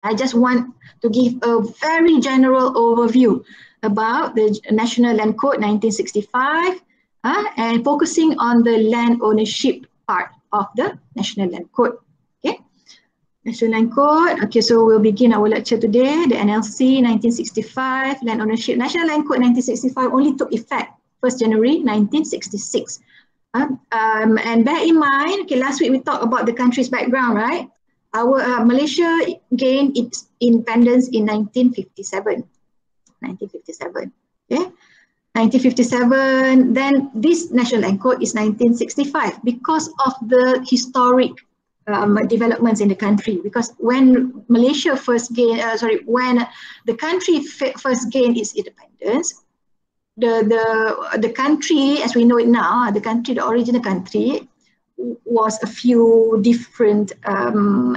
I just want to give a very general overview about the National Land Code 1965 and focusing on the land ownership part of the National Land Code. Okay, National Land Code. Okay, so we'll begin our lecture today. The NLC 1965 Land Ownership. National Land Code 1965 only took effect 1st January 1966. And bear in mind, okay, last week we talked about the country's background, right? Our Malaysia gained its independence in 1957. 1957, okay? 1957, then this National Land Code is 1965 because of the historic developments in the country. Because when Malaysia first gained, when the country first gained its independence, the country as we know it now, the original country was a few different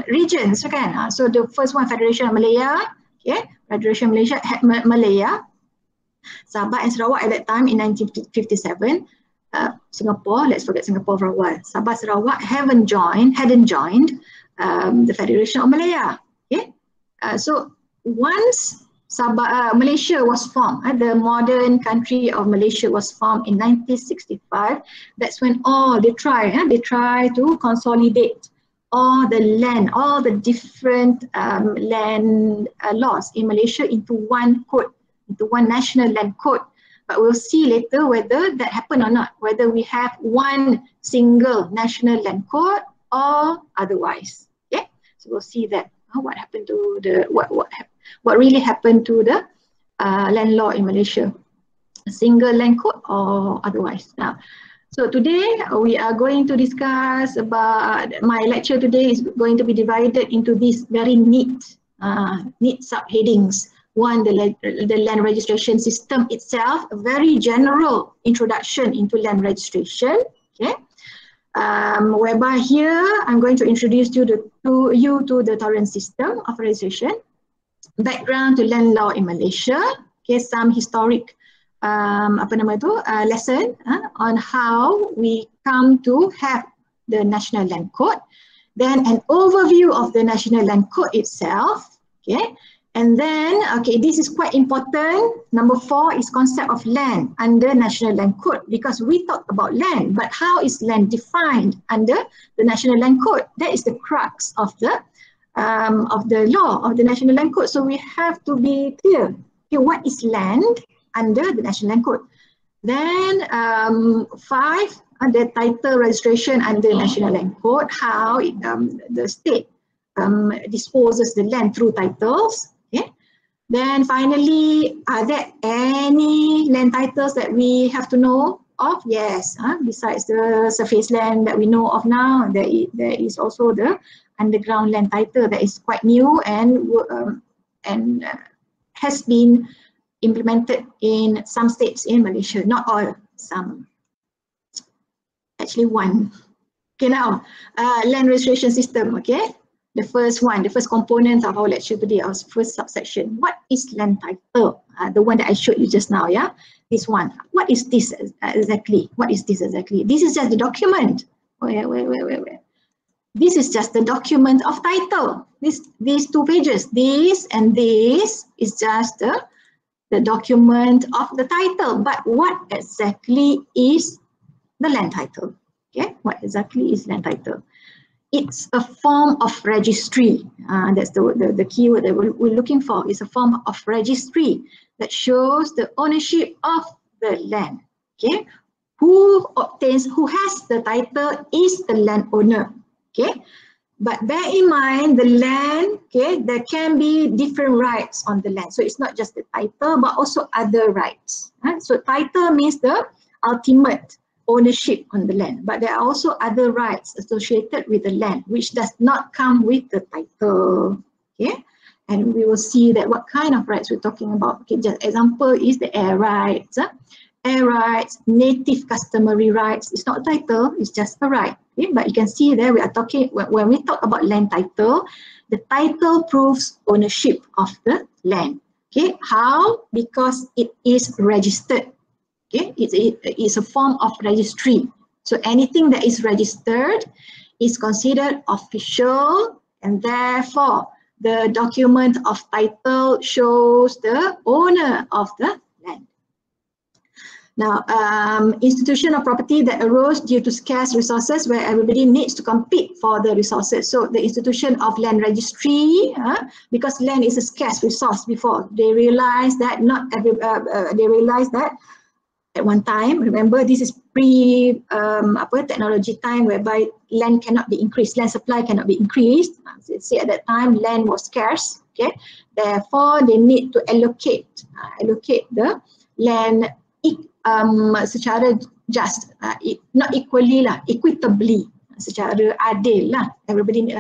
regions, okay? So the first one, Federation of Malaya, okay? Federation of Malaysia had Malaya, Sabah and Sarawak at that time in 1957. Singapore, let's forget Singapore for a while. Sabah, Sarawak hadn't joined the Federation of Malaya, okay? So once Malaysia was formed, the modern country of Malaysia was formed in 1965. That's when they try to consolidate all the land, all the different land laws in Malaysia into one code, into one national land code. But we'll see later whether that happened or not, whether we have one single national land code or otherwise. Okay, so we'll see that what happened to the what really happened to the land law in Malaysia, a single land code or otherwise. Now, so today we are going to discuss about, my lecture today is going to be divided into these very neat subheadings. One, the land registration system itself, a very general introduction into land registration, okay? Whereby here I'm going to introduce you to the torrent system of registration, background to land law in Malaysia, okay, some historic lesson on how we come to have the National Land Code, then an overview of the National Land Code itself, okay, and then, okay, this is quite important. Number 4 is concept of land under National Land Code, because we talk about land, but how is land defined under the National Land Code? That is the crux of the law of the National Land Code. So we have to be clear, okay, what is land under the National Land Code. Then 5, the title registration under National Land Code, how the state disposes the land through titles. Okay. Then finally, are there any land titles that we have to know of? Yes, besides the surface land that we know of now, there is also the underground land title that is quite new and has been implemented in some states in Malaysia, not all, some, actually one. Okay, now land registration system, okay? The first one, the first component of our lecture today, our first subsection. What is land title? The one that I showed you just now, yeah? This one. What is this exactly? What is this exactly? This is just the document. Wait. This is just the document of title. These 2 pages, this and this is just the document of the title. But what exactly is the land title? Okay, what exactly is land title? It's a form of registry. That's the keyword that we're looking for. It's a form of registry that shows the ownership of the land. Okay, who has the title is the landowner. Okay, but bear in mind the land. Okay, there can be different rights on the land. So it's not just the title, but also other rights. So title means the ultimate ownership on the land, but there are also other rights associated with the land which does not come with the title. Okay, and we will see that what kind of rights we're talking about. Okay, just example is the air rights. Air rights, native customary rights. It's not a title, it's just a right. Okay, but you can see there we are talking, when we talk about land title, the title proves ownership of the land. Okay, how? Because it is registered. Okay, it's a form of registry. So anything that is registered is considered official, and therefore the document of title shows the owner of the land. Now, institution of property that arose due to scarce resources where everybody needs to compete for the resources. So the institution of land registry, because land is a scarce resource before, they realized that at one time, remember this is technology time whereby land cannot be increased, land supply cannot be increased. See, at that time land was scarce, okay? Therefore, they need to allocate the land secara just, not equally lah, equitably, secara adil lah, everybody,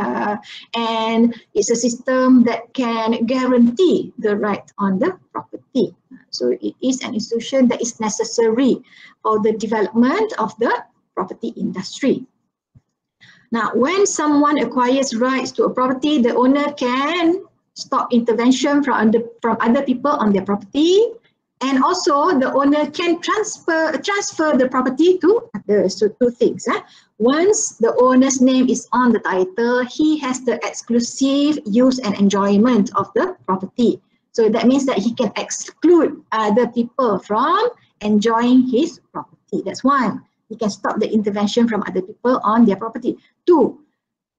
and it's a system that can guarantee the right on the property. So it is an institution that is necessary for the development of the property industry. Now, when someone acquires rights to a property, the owner can stop intervention from other people on their property, and also the owner can transfer the property to others. So two things. Once the owner's name is on the title, he has the exclusive use and enjoyment of the property. So that means that he can exclude other people from enjoying his property. That's one. He can stop the intervention from other people on their property. Two,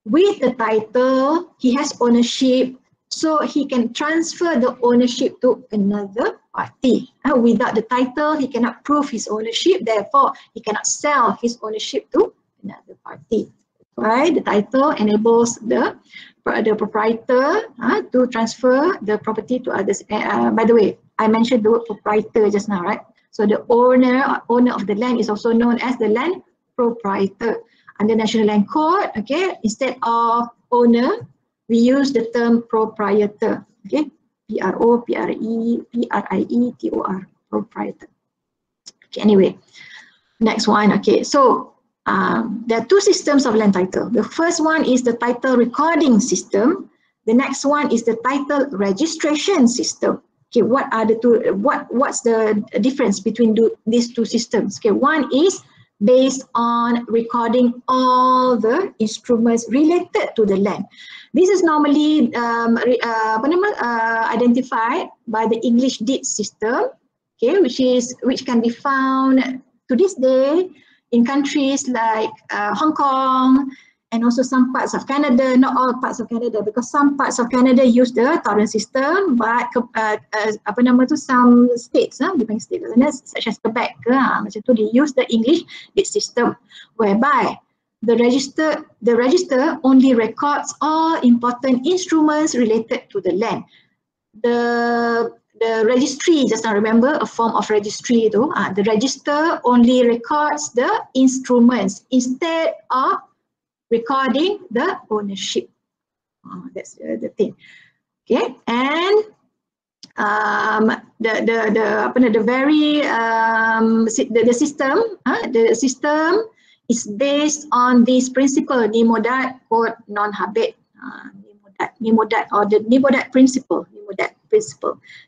with the title, he has ownership, so he can transfer the ownership to another party. Without the title, he cannot prove his ownership, therefore he cannot sell his ownership to another party. Right? The title enables the proprietor to transfer the property to others. By the way, I mentioned the word proprietor just now, right? So the owner of the land is also known as the land proprietor. Under National Land Code, okay, instead of owner, we use the term proprietor, okay? P-R-O-P-R-E-P-R-I-E-T-O-R, proprietor. Okay, anyway, next one, okay, so there are two systems of land title. The first one is the title recording system. The next one is the title registration system. Okay, what are the two? What's the difference between these two systems? Okay, one is based on recording all the instruments related to the land. This is normally identified by the English deed system, okay, which can be found to this day in countries like Hong Kong and also some parts of Canada, not all parts of Canada, because some parts of Canada use the torrent system, but some states, different states, such as Quebec, macam tu, they use the English deed system, whereby the register only records all important instruments related to the land. The registry, just now remember, a form of registry though, the register only records the instruments instead of recording the ownership. That's the thing. Okay, and the system is based on this principle, Nimodat quote non habet. Nimodat or the Nimodat principle.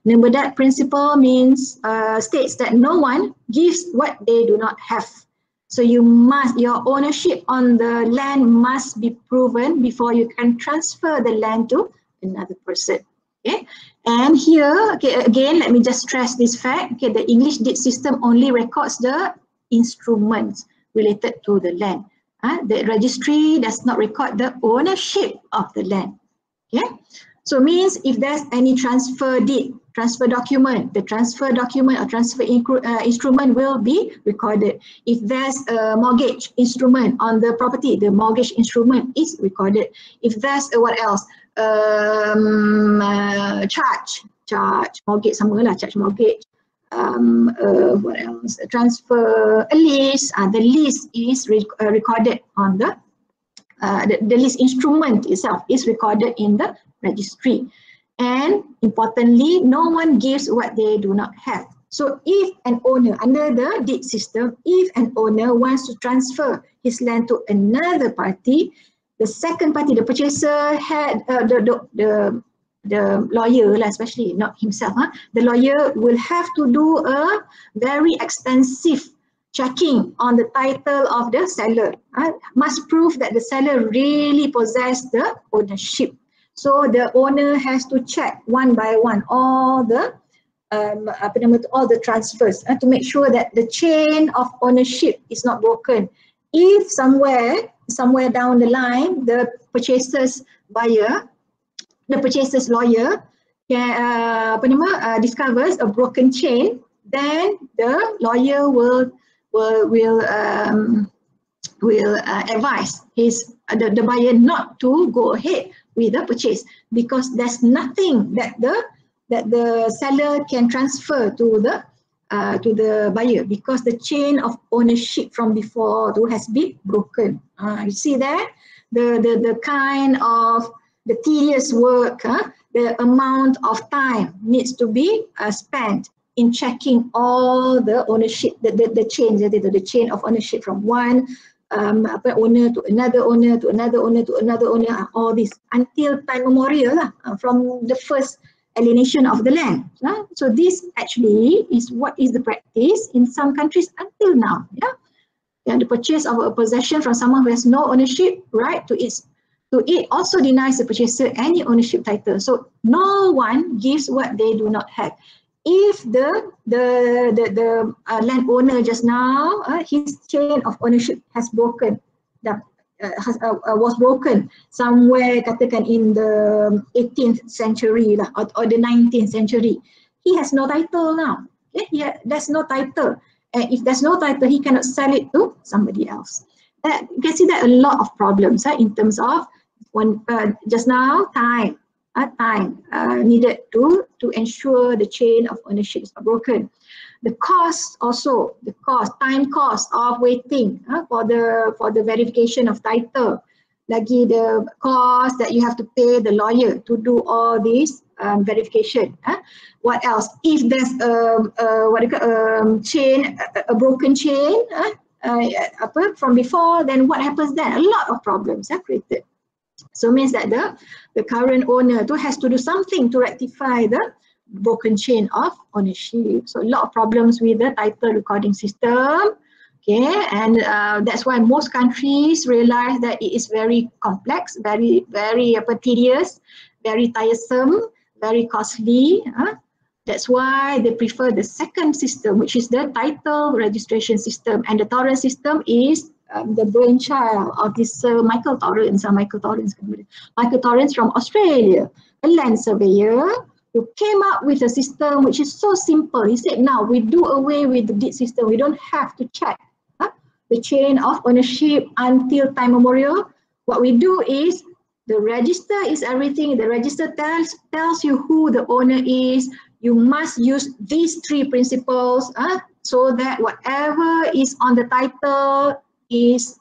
Nimodat principle means states that no one gives what they do not have. So your ownership on the land must be proven before you can transfer the land to another person. Okay, and here, okay, again, let me just stress this fact. Okay, the English deed system only records the instruments related to the land. The registry does not record the ownership of the land. Okay, so means if there's any transfer deed, transfer document, the transfer document or transfer instrument will be recorded. If there's a mortgage instrument on the property, the mortgage instrument is recorded. If there's what else? Charge mortgage, sama lah, charge mortgage. What else? Transfer a lease. The lease is recorded on the lease instrument itself is recorded in the registry. And importantly, no one gives what they do not have. So if an owner, under the deed system, if an owner wants to transfer his land to another party, the second party, the purchaser, had the lawyer, especially not himself, the lawyer will have to do a very extensive checking on the title of the seller. Must prove that the seller really possesses the ownership. So the owner has to check one by one all the all the transfers to make sure that the chain of ownership is not broken. If somewhere down the line the purchaser's lawyer discovers a broken chain, then the lawyer will advise the buyer not to go ahead with the purchase, because there's nothing that the seller can transfer to the buyer, because the chain of ownership from before has been broken. You see that the kind of the tedious work, the amount of time needs to be spent in checking all the ownership, the chain of ownership from one owner to another owner to another owner to another owner, all this until time memorial from the first alienation of the land. So this actually is what is the practice in some countries until now. The purchase of a possession from someone who has no ownership right to it also denies the purchaser any ownership title. So no one gives what they do not have. If the landowner just now, his chain of ownership has broken, was broken somewhere, katakan in the 18th century or the 19th century, he has no title now. There's no title. And if there's no title, he cannot sell it to somebody else. You can see that a lot of problems in terms of just now time needed to ensure the chain of ownership is not broken. The cost also, time cost of waiting for the verification of title. Lagi the cost that you have to pay the lawyer to do all this verification. What else? If there's a broken chain from before, then what happens then? A lot of problems are created. So means that the current owner has to do something to rectify the broken chain of ownership. So a lot of problems with the title recording system. Okay, and that's why most countries realize that it is very complex, very tedious, very tiresome, very costly. That's why they prefer the second system, which is the title registration system. And the Torrens system is the brainchild of this Michael Torrens from Australia, a land surveyor who came up with a system which is so simple. He said, now we do away with the deed system. We don't have to check the chain of ownership until time memorial. What we do is the register is everything. The register tells you who the owner is. You must use these three principles so that whatever is on the title is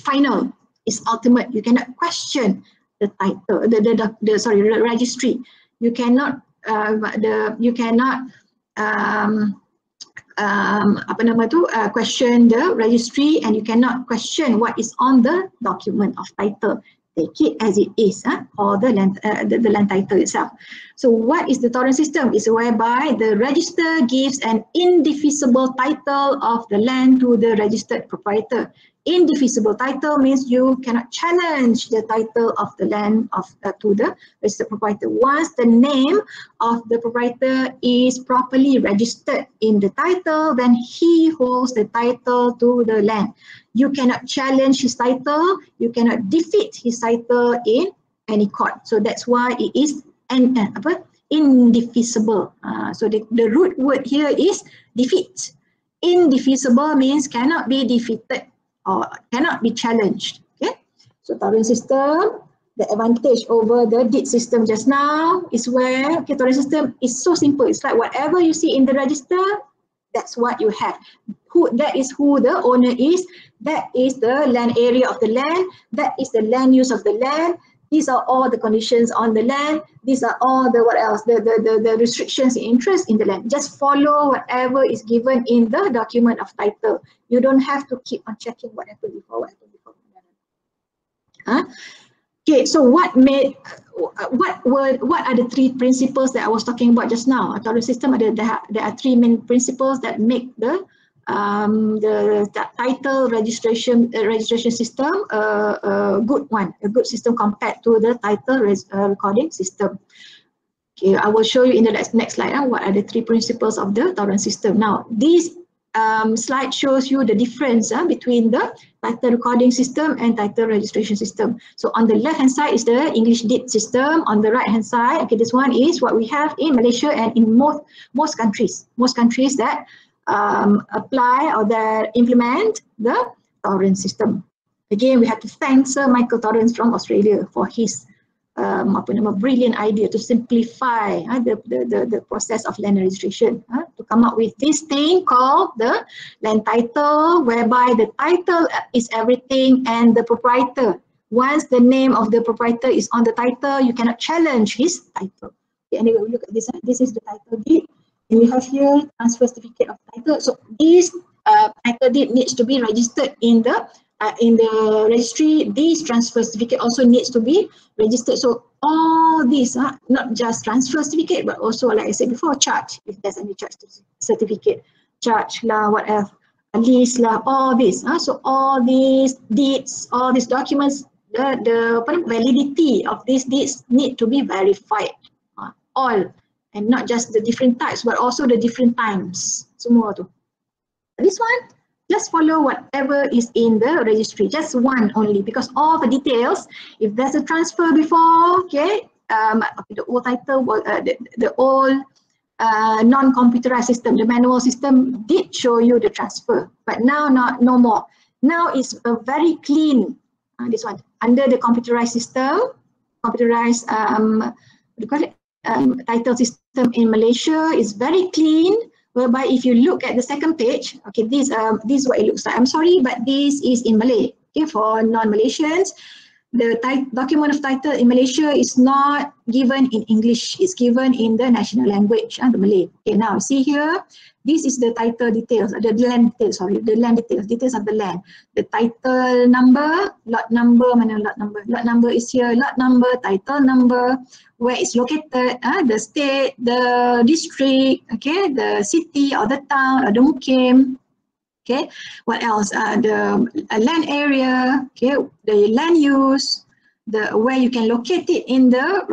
final, is ultimate. You cannot question the title, the registry. You cannot question the registry, and you cannot question what is on the document of title. Take it as it is, or the land title itself. So what is the Torrens system? Is whereby the register gives an indefeasible title of the land to the registered proprietor. Indefeasible title means you cannot challenge the title of the land to the registered proprietor. Once the name of the proprietor is properly registered in the title, then he holds the title to the land. You cannot challenge his title, you cannot defeat his title in any court. So that's why it is indefeasible. So the root word here is defeat. Indefeasible means cannot be defeated or cannot be challenged. Okay, so Torrens system, the advantage over the deed system just now is where Torrens system is so simple. It's like whatever you see in the register, that's what you have. That is who the owner is. That is the land area of the land. That is the land use of the land. These are all the conditions on the land. These are all the restrictions and interest in the land. Just follow whatever is given in the document of title. You don't have to keep on checking what happened before, Okay, so what are the three principles that I was talking about just now? Torrens system, there are three main principles that make the title registration system a good one, a good system compared to the title recording system. Okay, I will show you in the next slide what are the 3 principles of the torrent system. Now, this slide shows you the difference between the title recording system and title registration system. So on the left hand side is the English deed system. On the right hand side, okay, this one is what we have in Malaysia and in most countries that apply or that implement the torrent system. Again, we have to thank Sir Michael Torrance from Australia for his brilliant idea to simplify the process of land registration, to come up with this thing called the land title, whereby the title is everything and the proprietor, once the name of the proprietor is on the title, you cannot challenge his title. Okay, anyway, we look at this. This is the title deed, and we have here transfer certificate of title. So this title deed needs to be registered in the registry. This transfer certificate also needs to be registered. So all these, not just transfer certificate, but also, like I said before, charge, if there's any charge certificate, charge lah, whatever, lease lah, all this. So all these deeds, all these documents, the validity of these deeds need to be verified. All, and not just the different types, but also the different times. Semua tu. This one, just follow whatever is in the registry, just one only, because all the details, if there's a transfer before, okay, the old title, the old non-computerized system, the manual system did show you the transfer, but now no more. Now it's a very clean, this one, under the computerized system, computerized, what do you call it, title system in Malaysia is very clean, whereby if you look at the second page, okay, this is what it looks like. I'm sorry, but this is in Malay. Okay, for non-Malaysians, the document of title in Malaysia is not given in English. It's given in the national language, the Malay. Okay, now see here, this is the title details, the land details, sorry, the land details, details of the land. The title number, lot number, mana lot number? Lot number is here, lot number, title number, where it's located, the state, the district, okay, the city or the town or the mukim, okay, what else? The land area, okay, the land use, the where you can locate it in the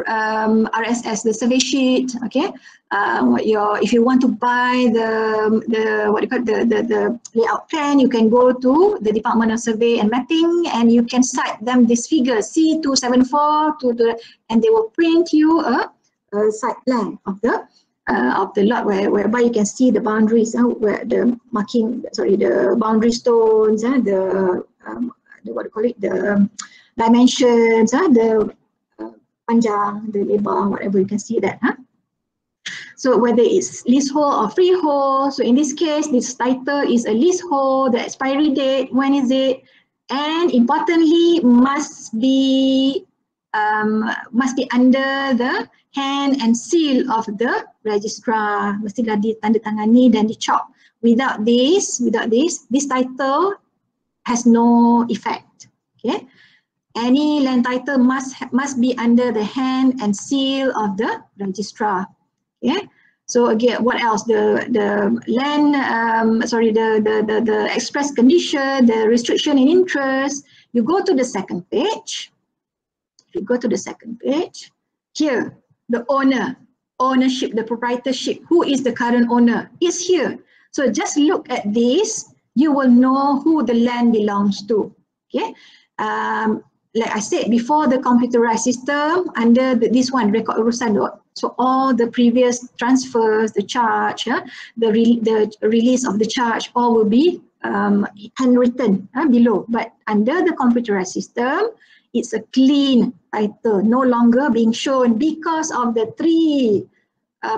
RSS, the survey sheet, okay. If you want to buy the what do you call it, the layout plan, you can go to the Department of Survey and Mapping, and you can cite them this figure C274 to the, and they will print you a site plan of the lot whereby you can see the boundaries, where the marking, sorry, the boundary stones, the what do you call it, the dimensions, the panjang, the lebar, whatever, you can see that. So whether it's leasehold or freehold, so in this case, this title is a leasehold, the expiry date, when is it, and importantly, must be under the hand and seal of the registrar. Mestilah ditandatangani dan dicop. Without this title has no effect. Okay. Any land title must be under the hand and seal of the registrar. Okay. So again, what else? The land, the express condition, the restriction in interest. You go to the second page. If you go to the second page, here the ownership, the proprietorship. Who is the current owner? Is here. So just look at this. You will know who the land belongs to. Okay. Like I said before, the computerized system under this one, record urusan. So all the previous transfers, the charge, the release of the charge, all will be handwritten below. But under the computerized system, it's a clean title, no longer being shown because of the 3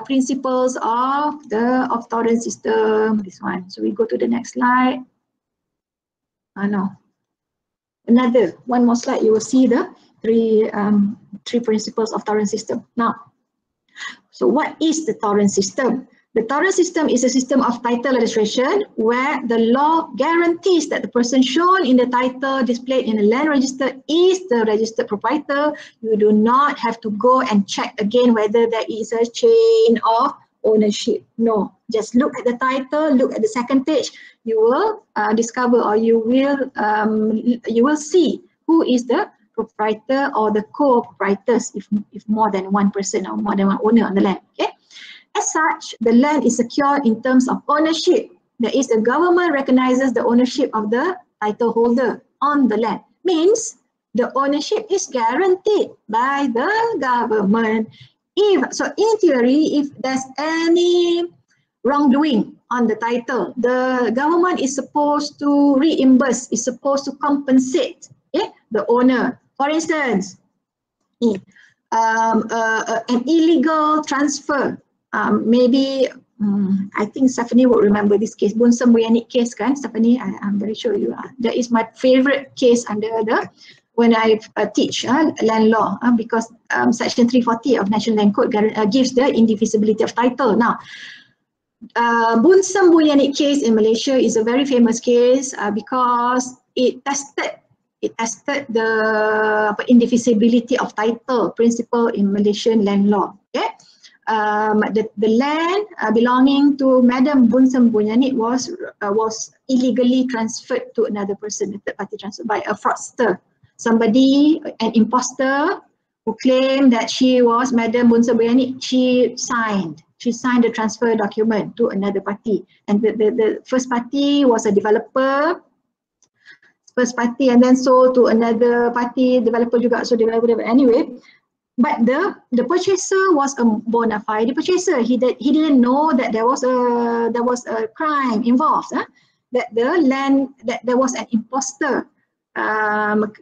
principles of the torrent system. This one. So we go to the next slide. No. One more slide, you will see the 3 principles of torrent system. Now, so what is the torrent system? The torrent system is a system of title registration where the law guarantees that the person shown in the title displayed in the land register is the registered proprietor. You do not have to go and check again whether there is a chain of ownership. No, just look at the title, look at the second page, you will discover, or you will see who is the proprietor or the co-proprietors if more than one person or more than one owner on the land. Okay. As such, the land is secure in terms of ownership. That is, the government recognizes the ownership of the title holder on the land. Means the ownership is guaranteed by the government. So in theory, if there's any wrongdoing on the title, the government is supposed to reimburse, is supposed to compensate the owner. For instance, an illegal transfer. Maybe I think Stephanie would remember this case, Bunsam Buyanit case, kan? Stephanie, I'm very sure you are. That is my favorite case under when I teach land law, because Section 340 of National Land Code gives the indivisibility of title. Now, Bunsam Buyanit case in Malaysia is a very famous case because it tested the indivisibility of title principle in Malaysian land law. Okay. The land belonging to Madam Bunsam Buyanit was illegally transferred to another person, a third party transfer, by a fraudster, somebody, an imposter who claimed that she was Madam Bunsam Buyanit. She signed the transfer document to another party, and the first party was a developer. First party, and then sold to another party, developer juga, so developer anyway. But the purchaser was a bona fide purchaser. He didn't know that there was a crime involved. That there was an imposter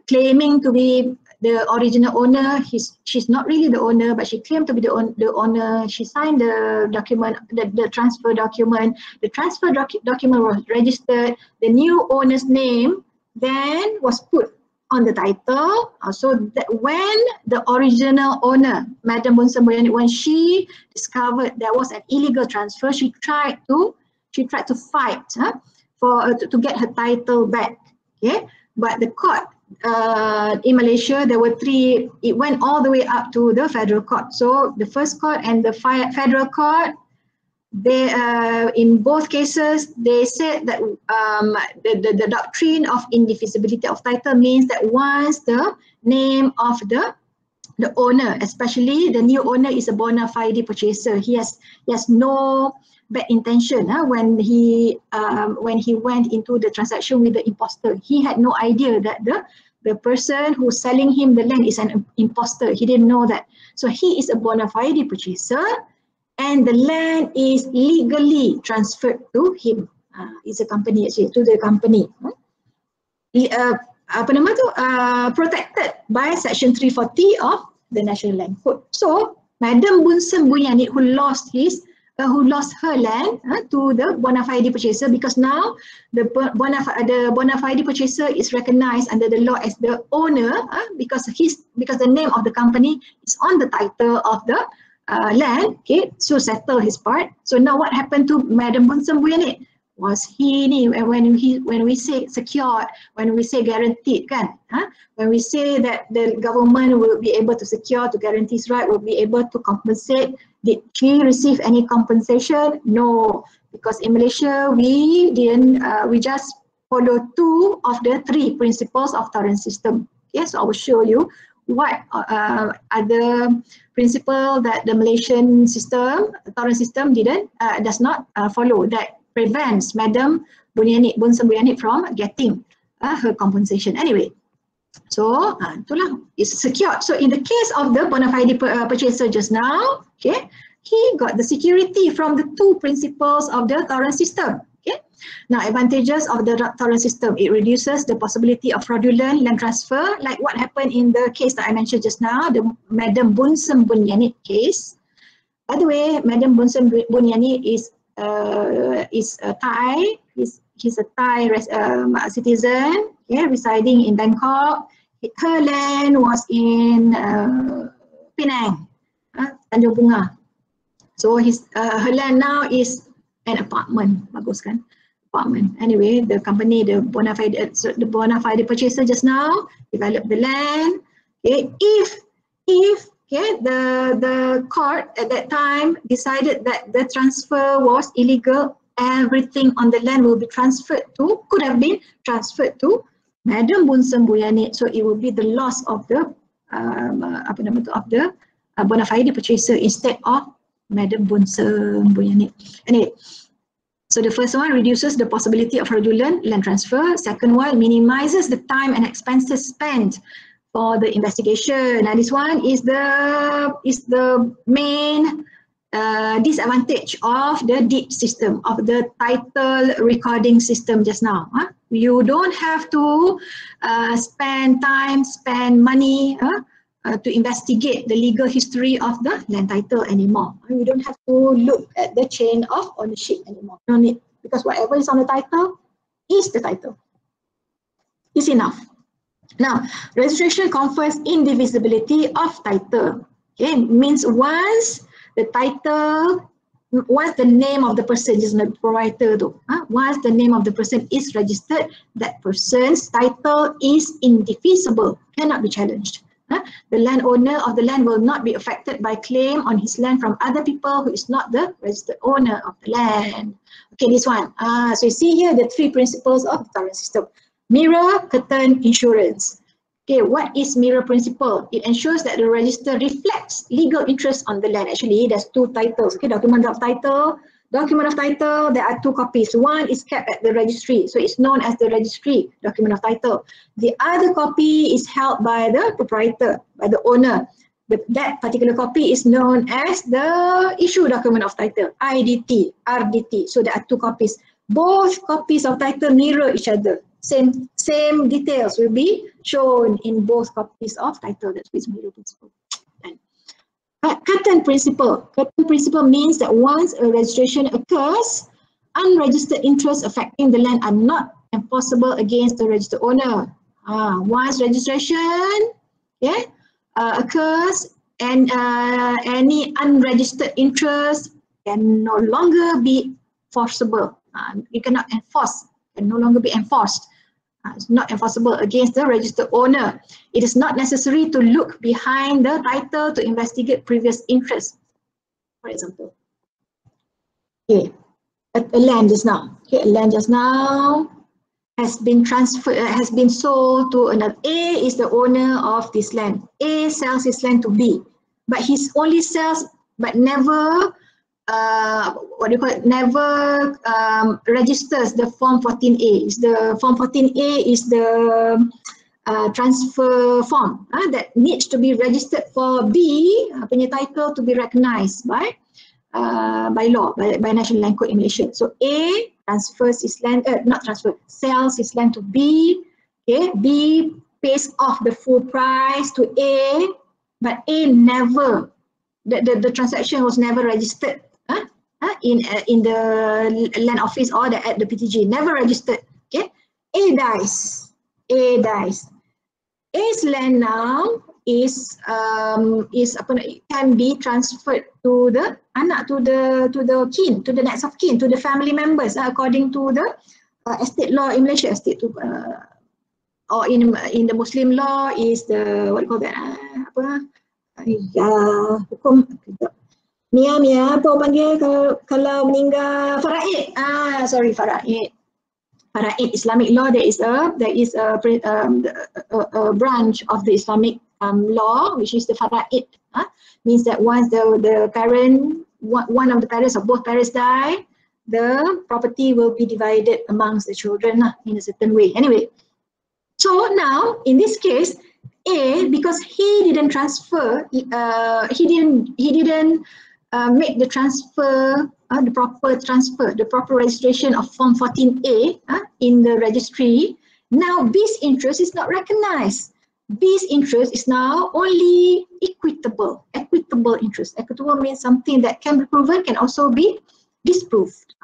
claiming to be the original owner. She's not really the owner, but she claimed to be the owner. She signed the document, the transfer document. The transfer document was registered. The new owner's name then was put on the title, so that when the original owner, Madam Bunsam Buyanit, when she discovered there was an illegal transfer, she tried to fight to get her title back. Okay, but the court in Malaysia, there were three. It went all the way up to the federal court. So the first court and the federal court, they in both cases they said that the doctrine of indivisibility of title means that once the name of the owner, especially the new owner, is a bona fide purchaser, he has no bad intention. When he went into the transaction with the imposter, he had no idea that the person who's selling him the land is an imposter. He didn't know that. So he is a bona fide purchaser, and the land is legally transferred to him. It's a company actually, to the company. Protected by Section 340 of the National Land Code. So Madam Bunsam Buyanit, who lost her land to the bona fide purchaser, because now the bona fide purchaser is recognized under the law as the owner, because the name of the company is on the title of the land. Okay, so settle his part. So now what happened to Madam Bunsam Buyanit? Was when we say secured, when we say guaranteed, kan? When we say that the government will be able to secure, to guarantee his right, will be able to compensate, did she receive any compensation? No, because in Malaysia we didn't. We just follow two of the three principles of torrent system. Yes, so I will show you what other principle that the Malaysian system, torrent system, does not follow, that prevents Madam Bunsam Buyanit from getting her compensation. Anyway, so itulah, it's secured. So in the case of the bona fide purchaser just now, okay, he got the security from the two principles of the torrent system. Okay. Now, advantages of the torrent system: it reduces the possibility of fraudulent land transfer, like what happened in the case that I mentioned just now, the Madam Bunsam Buyanit case. By the way, Madam Bunsam Buyanit is a Thai. He's a Thai citizen, okay, residing in Bangkok. Her land was in Penang, Tanjung Bunga. So her land now is an apartment. Bagus kan? Apartment. Anyway, the company, the bona fide purchaser just now developed the land. Okay, if Okay, the court at that time decided that the transfer was illegal. Everything on the land will be transferred to, could have been transferred to Madam Bunsem Boyanit. So it will be the loss of the bona fide purchaser instead of Madam Bunsem Boyanit. Anyway, so the first one reduces the possibility of fraudulent land transfer. Second one minimizes the time and expenses spent for the investigation. Now this one is the main disadvantage of the deed system, of the title recording system just now. You don't have to spend time, spend money to investigate the legal history of the land title anymore. You don't have to look at the chain of ownership anymore. No need, because whatever is on the title is the title. It's enough. Now, registration confers indivisibility of title. Okay, means once the name of the person is not proprietor though, once the name of the person is registered, that person's title is indivisible, cannot be challenged. The landowner of the land will not be affected by claim on his land from other people who is not the registered owner of the land. Okay, this one. So you see here the three principles of the current system. Mirror, curtain, insurance. Okay, what is mirror principle? It ensures that the register reflects legal interest on the land. Actually, there's two titles. Okay, document of title, there are two copies. One is kept at the registry, so it's known as the registry document of title. The other copy is held by the proprietor, by the owner. That particular copy is known as the issue document of title, IDT, RDT. So there are two copies. Both copies of title mirror each other. Same details will be shown in both copies of title. That's what mirror principle. Curtain principle. Curtain principle means that once a registration occurs, unregistered interests affecting the land are not enforceable against the registered owner. Once registration occurs and any unregistered interest can no longer be forcible. You cannot enforce, can no longer be enforced. It's not enforceable against the registered owner. It is not necessary to look behind the title to investigate previous interests. For example, a land just now. A land just now has been transferred, has been sold to another. A is the owner of this land. A sells his land to B, but he only sells, but never never registers the Form 14A. The Form 14A is the transfer form that needs to be registered for B, punya title to be recognized by law, by National Land Code in Malaysia. So A transfers his land, sells his land to B. Okay, B pays off the full price to A, but A never, the transaction was never registered in the land office or at the PTG, never registered. Okay, A dies. A's land now is can be transferred to the anak, to the kin, to the next of kin, to the family members according to the estate law in Malaysia. Estate to or in the Muslim law is the what do you call that? Hukum Mia apa panggil kalau meninggal faraid. Faraid. Faraid Islamic law, there is a branch of the Islamic law which is the faraid. Means that once the parent, one of the parents or both parents die, the property will be divided amongst the children in a certain way. Anyway, so now in this case, A, because he didn't transfer, he didn't make the transfer, the proper registration of Form 14A in the registry. Now B's interest is not recognized. B's interest is now only equitable interest. Equitable means something that can be proven, can also be disproved.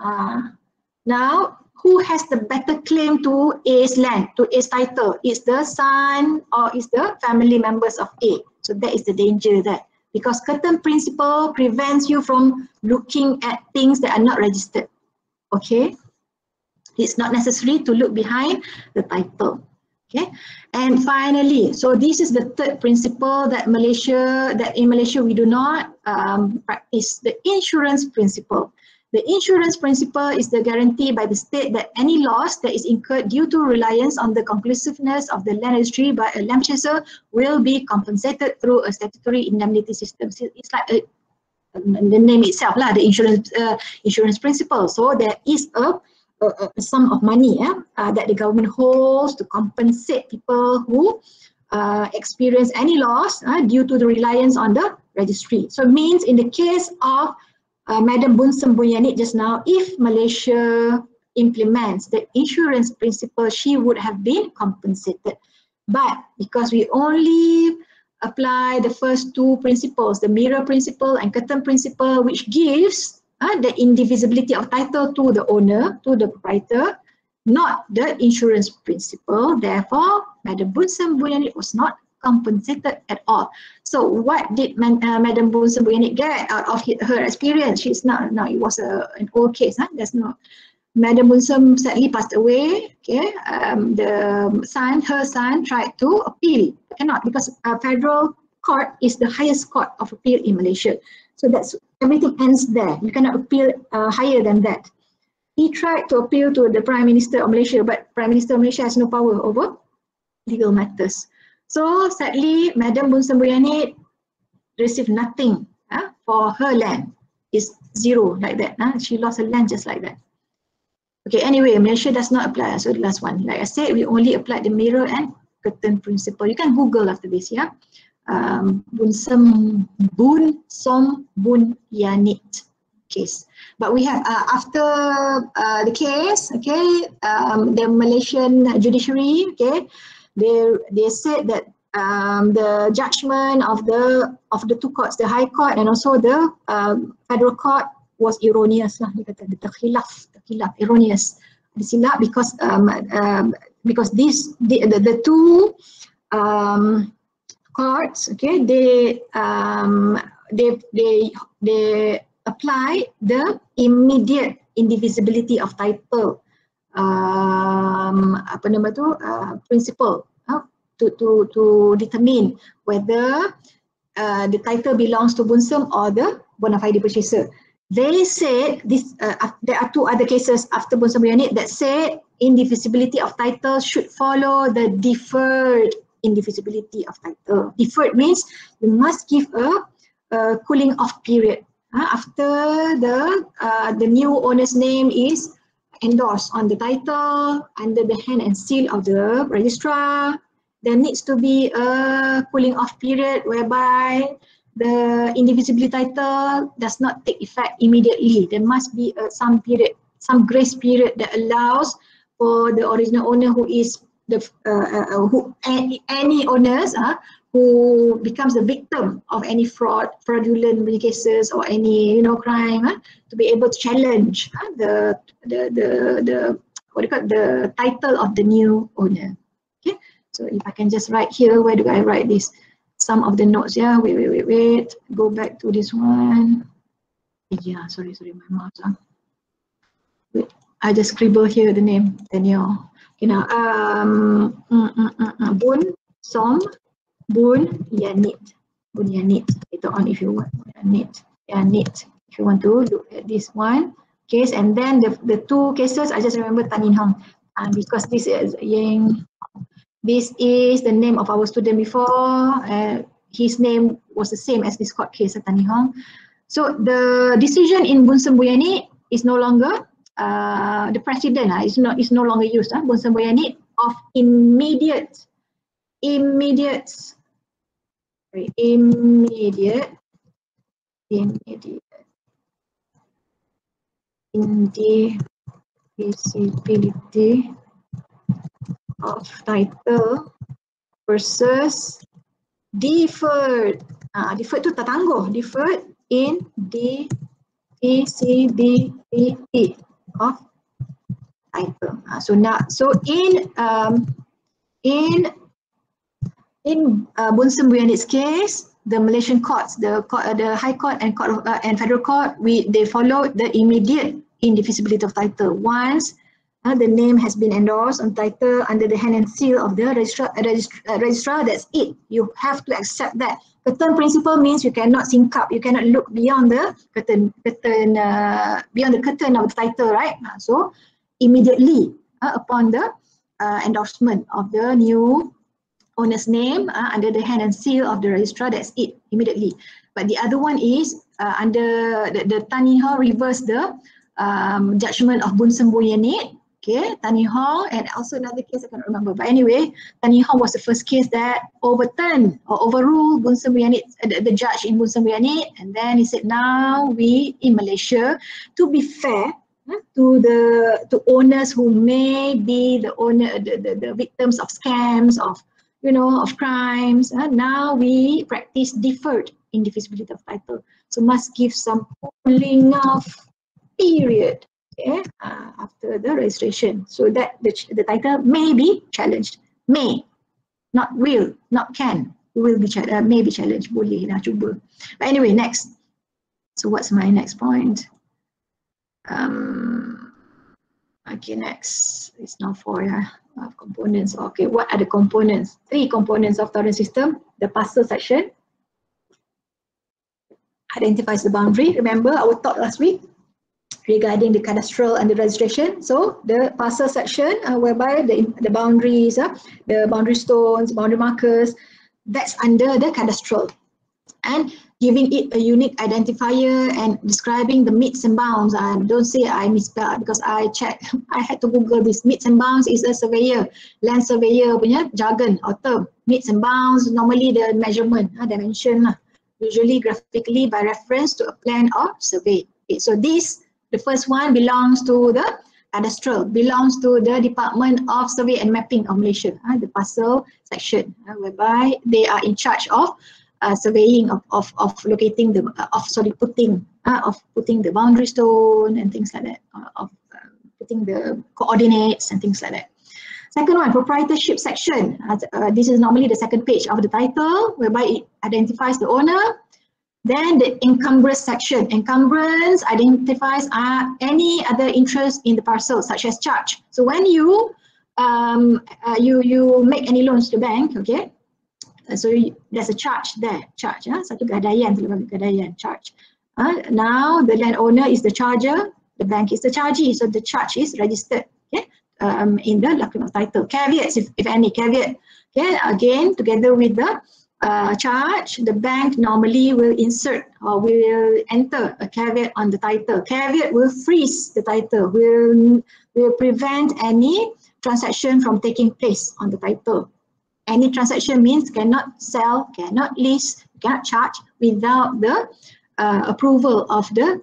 Now, who has the better claim to A's land, to A's title? Is the son or is the family members of A? So that is the danger there. Because curtain principle prevents you from looking at things that are not registered. Okay? It's not necessary to look behind the title. Okay, and finally, so this is the third principle that in Malaysia we do not practice, the insurance principle. The insurance principle is the guarantee by the state that any loss that is incurred due to reliance on the conclusiveness of the land registry by a land purchaser will be compensated through a statutory indemnity system. So it's like the name itself lah, the insurance principle. So there is a sum of money that the government holds to compensate people who experience any loss due to the reliance on the registry. So it means in the case of Madam Bun Semboyanit just now, if Malaysia implements the insurance principle, she would have been compensated. But because we only apply the first two principles, the mirror principle and curtain principle, which gives the indivisibility of title to the owner, to the proprietor, not the insurance principle. Therefore, Madam Bun Semboyanit was not compensated at all. So what did Madam Bun Semboyanit get out of her experience? She's not, no, it was an old case. There's no, Madam Bun Sem sadly passed away. Okay, her son tried to appeal, cannot, because federal court is the highest court of appeal in Malaysia. So that's, everything ends there. You cannot appeal higher than that. He tried to appeal to the Prime Minister of Malaysia, but Prime Minister of Malaysia has no power over legal matters. So sadly, Madam Bun Semboyanit received nothing for her land. It's zero like that. She lost her land just like that. Okay, anyway, Malaysia does not apply. So the last one, like I said, we only apply the mirror and curtain principle. You can Google after this, yeah. Bun Semboyanit case. But we have after the case, okay, the Malaysian judiciary, okay, they said that the judgment of the two courts, the High Court and also the Federal Court, was erroneous lah. Dia kata terkhilaf, erroneous, silap, because the two courts, okay, they apply the immediate indivisibility of title principle to determine whether the title belongs to Bun Sem or the bona fide purchaser. They said this. There are two other cases after Bun Semboyanit that said indivisibility of title should follow the deferred indivisibility of title. Deferred means you must give a cooling off period after the new owner's name is endorsed on the title under the hand and seal of the registrar. There needs to be a cooling off period whereby the indivisibility title does not take effect immediately. There must be some period, some grace period that allows for the original owner who is the any owners who becomes the victim of any fraudulent cases or any crime to be able to challenge the what do you call it, the title of the new owner. Okay, so if I can just write here, where do I write this? Some of the notes, yeah. Wait. Go back to this one. Yeah, sorry, my mouse. Wait, I just scribble here the name. Daniel. Okay, now Bun Semboyanit. Later on, if you want, Yanit. If you want to look at this one case, and then the two cases, I just remember Tan Yin Hong, because this is Yang. This is the name of our student before. His name was the same as this court case, Tan Yin Hong. So the decision in Bun Semboyanit is no longer the precedent is no longer used. Bun Semboyanit of immediate indivisibility of title versus deferred. Deferred tu tak tangguh. Deferred indivisibility of title. In Bun Semboyanit's case, the Malaysian courts, the High Court and Federal Court, they followed the immediate indivisibility of title. Once the name has been endorsed on title under the hand and seal of the registrar. That's it. You have to accept that. Curtain principle means you cannot sync up. You cannot look beyond the curtain beyond the curtain of the title, right? So immediately upon the endorsement of the new owner's name under the hand and seal of the registrar, that's it, immediately. But the other one is under the Tani Hall reversed the judgment of Bun Semboyanit. Okay, Tani Hall, and also another case I cannot remember. But anyway, Tani Hall was the first case that overturned or overruled Bun Semboyanit, the judge in Bun Semboyanit, and then he said, now we in Malaysia, to be fair to owners who may be the victims of scams, of of crimes, now we practice deferred indivisibility of title. So must give some cooling off period, okay, after the registration, so that the title may be challenged. May, not will, not can, will be may be challenged. Boleh lah cuba. But anyway, next. So what's my next point? Okay, next. It's now 4, yeah. Components. Okay, what are the components? 3 components of torrent system. The parcel section identifies the boundary. Remember our talk last week regarding the cadastral and the registration. So the parcel section, whereby the boundaries, the boundary stones, boundary markers, that's under the cadastral, and giving it a unique identifier and describing the metes and bounds. Don't say I misspelled, because I checked, I had to Google this. Metes and bounds is a surveyor, land surveyor punya jargon or term. Metes and bounds, normally the measurement, dimension, usually graphically by reference to a plan or survey. Okay, so this, the first one belongs to the cadastral, belongs to the Department of Survey and Mapping of Malaysia, the parcel section, whereby they are in charge of surveying of locating the putting the boundary stone and things like that, of putting the coordinates and things like that. Second one, proprietorship section. This is normally the second page of the title, whereby it identifies the owner. Then the encumbrance section. Encumbrance identifies any other interest in the parcel, such as charge. So when you make any loans to the bank, okay, so there's a charge there, charge, satu gadaian, gadaian, charge. Now the landowner is the charger, the bank is the chargee, so the charge is registered, okay, in the document title. Caveats, if any caveat, okay, again together with the charge, the bank normally will insert or will enter a caveat on the title. Caveat will freeze the title, will prevent any transaction from taking place on the title. Any transaction means cannot sell, cannot lease, cannot charge without the approval of the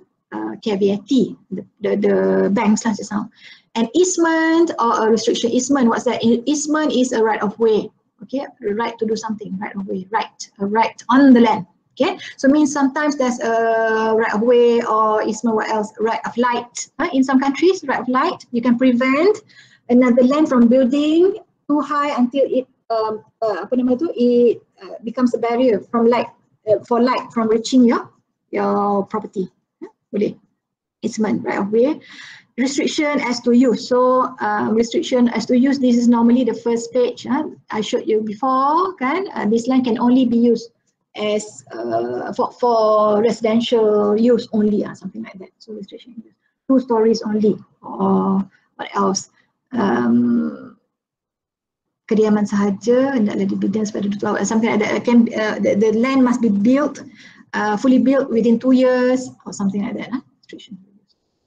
caveatee, the banks lah just now. An easement or a restriction. Easement, what's that? Easement is a right of way. Okay, a right to do something, right of way, a right on the land. Okay, so means sometimes there's a right of way or easement, what else? Right of light. In some countries, right of light, you can prevent another land from building too high until it it becomes a barrier from light, for light from reaching your property. Boleh. Easement, right of way. Restriction as to use. So restriction as to use, this is normally the first page. I showed you before, kan? This land can only be used as for residential use only, something like that. So restriction, 2 stories only, or what else? Kediaman sahaja hendaklah dibidang pada 2 tahun, something like that. The land must be built, fully built within 2 years or something like that. Restriction.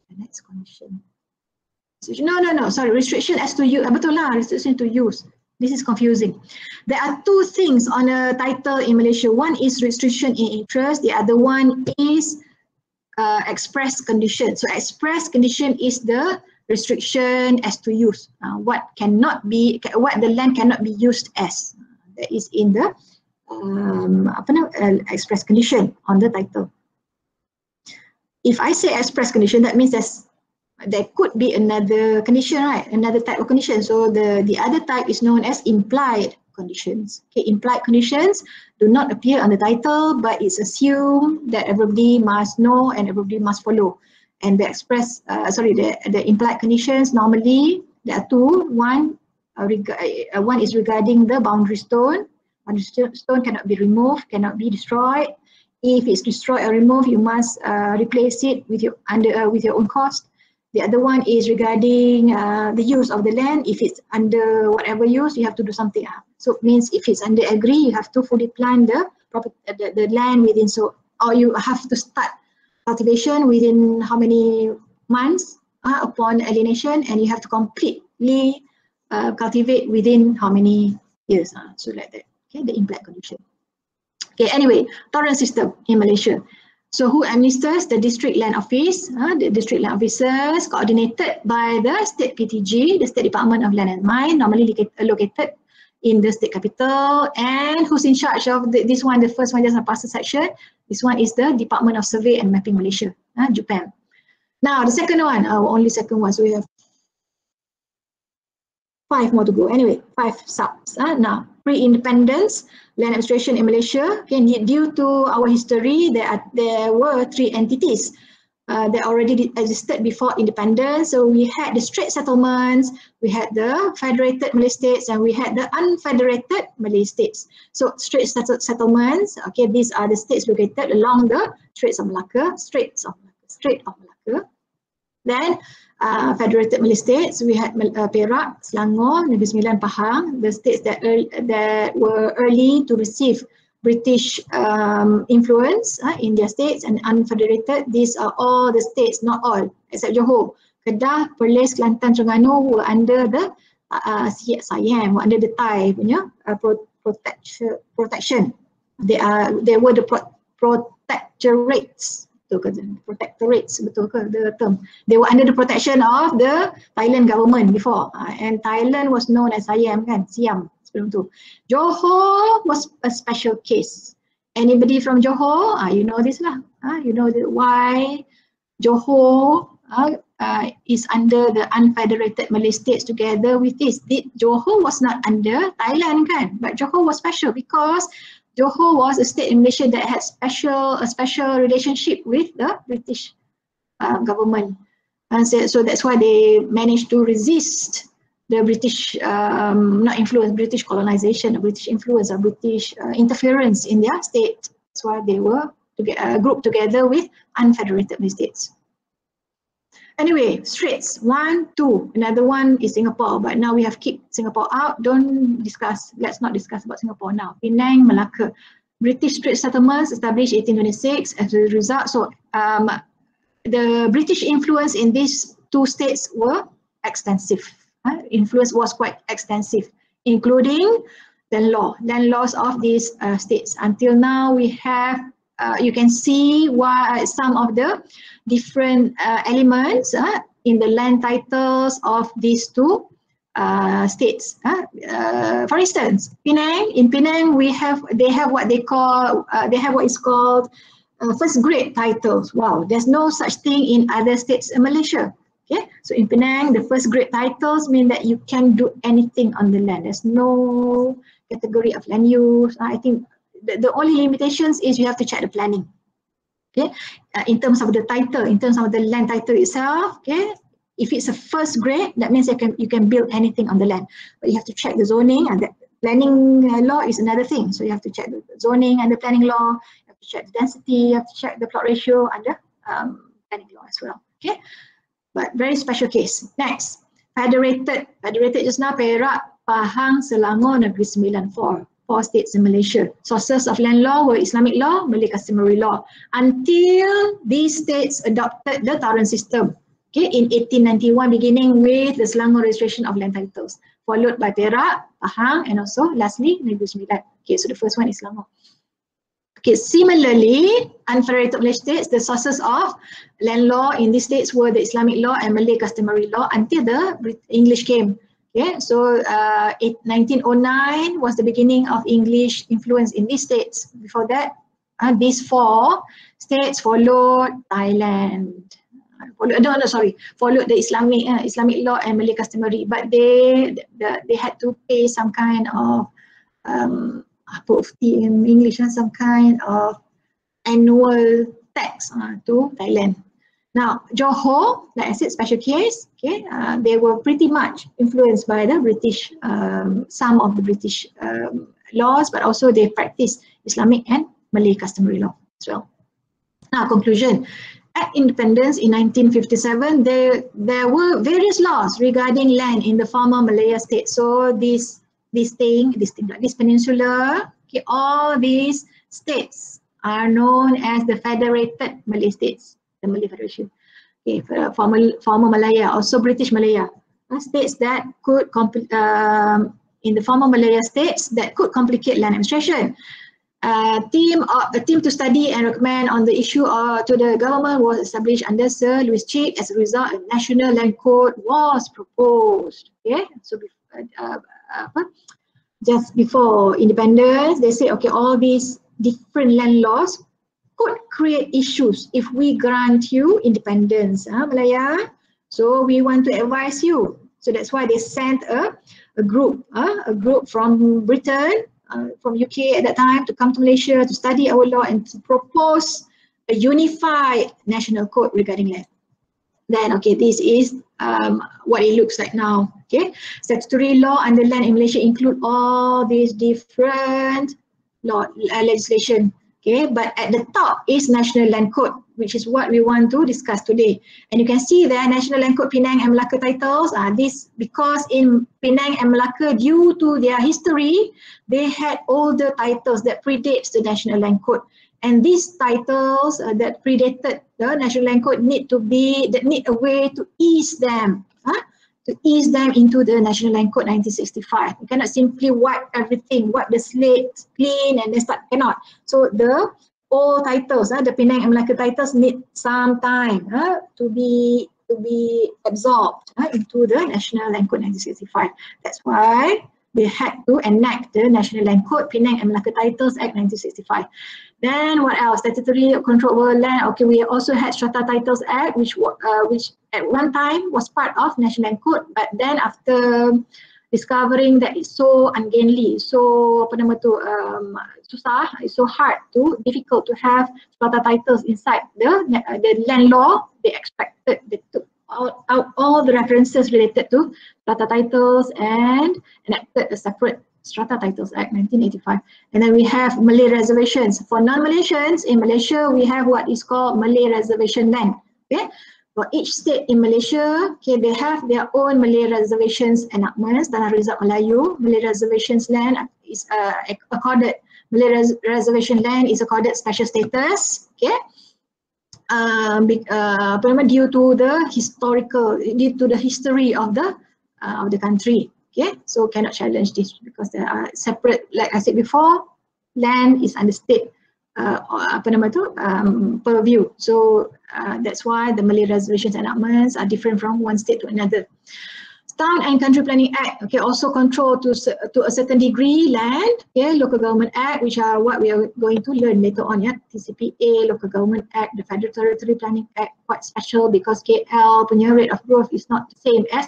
The next condition. No, sorry. Restriction as to use. Betul lah, restriction to use. This is confusing. There are 2 things on a title in Malaysia. One is restriction in interest. The other one is express condition. So express condition is the restriction as to use. What the land cannot be used as. That is in the express condition on the title. If I say express condition, that means there could be another condition, right? Another type of condition. So the other type is known as implied conditions. Okay, implied conditions do not appear on the title, but it's assumed that everybody must know and everybody must follow. and the the implied conditions. Normally there are two. One is regarding the boundary stone. Boundary stone cannot be removed, cannot be destroyed. If it's destroyed or removed, you must replace it with your own cost. The other one is regarding the use of the land. If it's under whatever use, you have to do something. So it means if it's under agree, you have to fully plant the land within, or you have to start cultivation within how many months upon alienation, and you have to completely cultivate within how many years. So like that. Okay, the implied condition. Okay, anyway, torrent system in Malaysia. So who administers? The district land office, the district land officers coordinated by the state PTG, the State Department of Land and Mine, normally located in the state capital. And who's in charge of this one? The first one, just a passer section. This one is the Department of Survey and Mapping Malaysia, Japan. Now the second one, only second one, so we have 5 more to go. Anyway, 5 subs. Now, pre-independence land administration in Malaysia. Okay, due to our history, there were 3 entities that already existed before independence. So we had the straight settlements, we had the federated Malay states, and we had the unfederated Malay states. So straight settlements. Okay, these are the states located along the Straits of Malacca. Then federated Malay states, we had Perak, Selangor, Negeri Sembilan, Pahang, the states that were early to receive British influence in their states, and unfederated. These are all the states, not all, except Johor. Kedah, Perlis, Kelantan, Terengganu were under the Siam, were under the Thai punya protection. They were the protectorates. Protectorates, betul ke the term? They were under the protection of the Thailand government before, and Thailand was known as Siam sebelum tu. Johor was a special case. Anybody from Johor? You know this lah. You know why Johor is under the unfederated Malay states together with this. Johor was not under Thailand kan, but Johor was special because Johor was a state in Malaysia that had a special relationship with the British government, and so that's why they managed to resist the British, British colonization, British influence, or British interference in their state. That's why they were grouped together with unfederated states. Anyway, straits 1, 2. Another one is Singapore, but now we have kicked Singapore out. Let's not discuss about Singapore now. Penang, Malacca. British Strait settlements established 1826 as a result. So the British influence in these 2 states were extensive. Influence was quite extensive, including land laws of these states. Until now, we have you can see why some of the different elements in the land titles of these 2 states. For instance, in Penang, they have what is called first grade titles. Wow, there's no such thing in other states in Malaysia. Okay, so in Penang, the first grade titles mean that you can do anything on the land. There's no category of land use. I think the only limitations is you have to check the planning. Okay, in terms of the title, in terms of the land title itself. Okay, if it's a first grade, that means you can build anything on the land, but you have to check the zoning, and the planning law is another thing. So you have to check the zoning and the planning law. You have to check the density. You have to check the plot ratio and the planning law as well. Okay, but very special case. Next, federated just now, Perak, Pahang, Selangor, Negeri Sembilan, 4 states in Malaysia. Sources of land law were Islamic law, Malay customary law, until these states adopted the torrent system. Okay, in 1891, beginning with the Selangor registration of land titles, followed by Perak, Pahang, and also lastly Negeri Sembilan. Okay, so the first one is Selangor. Okay, similarly, unfederated Malay states, the sources of land law in these states were the Islamic law and Malay customary law until the English came. Okay, so 1909 was the beginning of English influence in these states. Before that, these 4 states followed Thailand. Followed the Islamic law and Malay customary, but they had to pay some kind of in English, some kind of annual tax to Thailand. Now, Johor, like I said, special case, okay, they were pretty much influenced by the British, some of the British laws, but also they practice Islamic and Malay customary law as well. Now, conclusion. At independence in 1957, there were various laws regarding land in the former Malaya state. So this peninsula, okay, all these states are known as the Federated Malay States, the Malay Federation. Okay, former Malaya, also British Malaya, states that could in the former Malaya states that could complicate land administration. A team to study and recommend on the issue to the government was established under Sir Louis Cheek. As a result, a national land code was proposed. Okay, so just before independence, they say, okay, all these different land laws could create issues if we grant you independence, Malaya. So we want to advise you. So that's why they sent a group from Britain, from UK at that time, to come to Malaysia to study our law and to propose a unified national code regarding land. Then, okay, this is what it looks like now. Okay, statutory law under land in Malaysia include all these different legislation. Okay, but at the top is National Land Code, which is what we want to discuss today. And you can see there, National Land Code Penang and Melaka titles are this because in Penang and Melaka, due to their history, they had older titles that predates the National Land Code. And these titles that predated the National Land Code need a way to ease them. Into the National Land Code 1965. You cannot simply wipe the slate clean and then start, cannot. So the old titles, the Penang and Melaka titles need some time to be absorbed into the National Land Code 1965. That's why they had to enact the National Land Code, Penang and Melaka Titles Act 1965. Then what else? Statutory control over land. Okay, we also had Strata Titles Act, which at one time was part of National Land Code, but then after discovering that it's so ungainly, so susah, it's so difficult to have strata titles inside the land law, they took out all the references related to strata titles and enacted a separate Strata Titles Act 1985. And then we have Malay reservations. For non-Malaysians in Malaysia, we have what is called Malay reservation land. Okay, for each state in Malaysia, okay, they have their own Malay reservations enactments. Tanah Rizal Melayu, Malay reservations land is accorded. Malay reservation land is accorded special status. Okay. Due to the history of the country. Okay, so cannot challenge this because they are separate. Like I said before, land is under state purview. So that's why the Malay reservations enactments are different from one state to another. Town and Country Planning Act, okay, also control to a certain degree land, okay, Local Government Act, which are what we are going to learn later on, yeah, TCPA, Local Government Act, the Federal Territory Planning Act, quite special because KL punya rate of growth is not the same as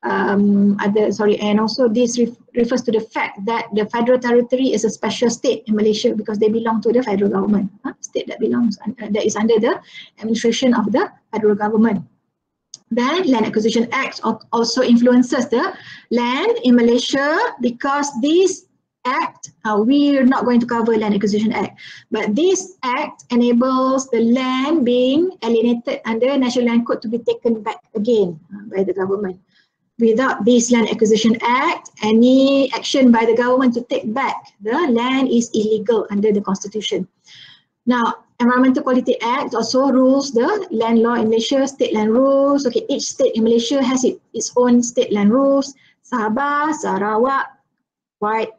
and also this refers to the fact that the Federal Territory is a special state in Malaysia because they belong to the federal government, state that is under the administration of the federal government. Then Land Acquisition Act also influences the land in Malaysia because this act, we're not going to cover Land Acquisition Act, but this act enables the land being alienated under National Land Code to be taken back again by the government. Without this Land Acquisition Act, any action by the government to take back the land is illegal under the Constitution. Now, Environmental Quality Act also rules the land law in Malaysia, state land rules. Okay, each state in Malaysia has its own state land rules. Sabah, Sarawak, quite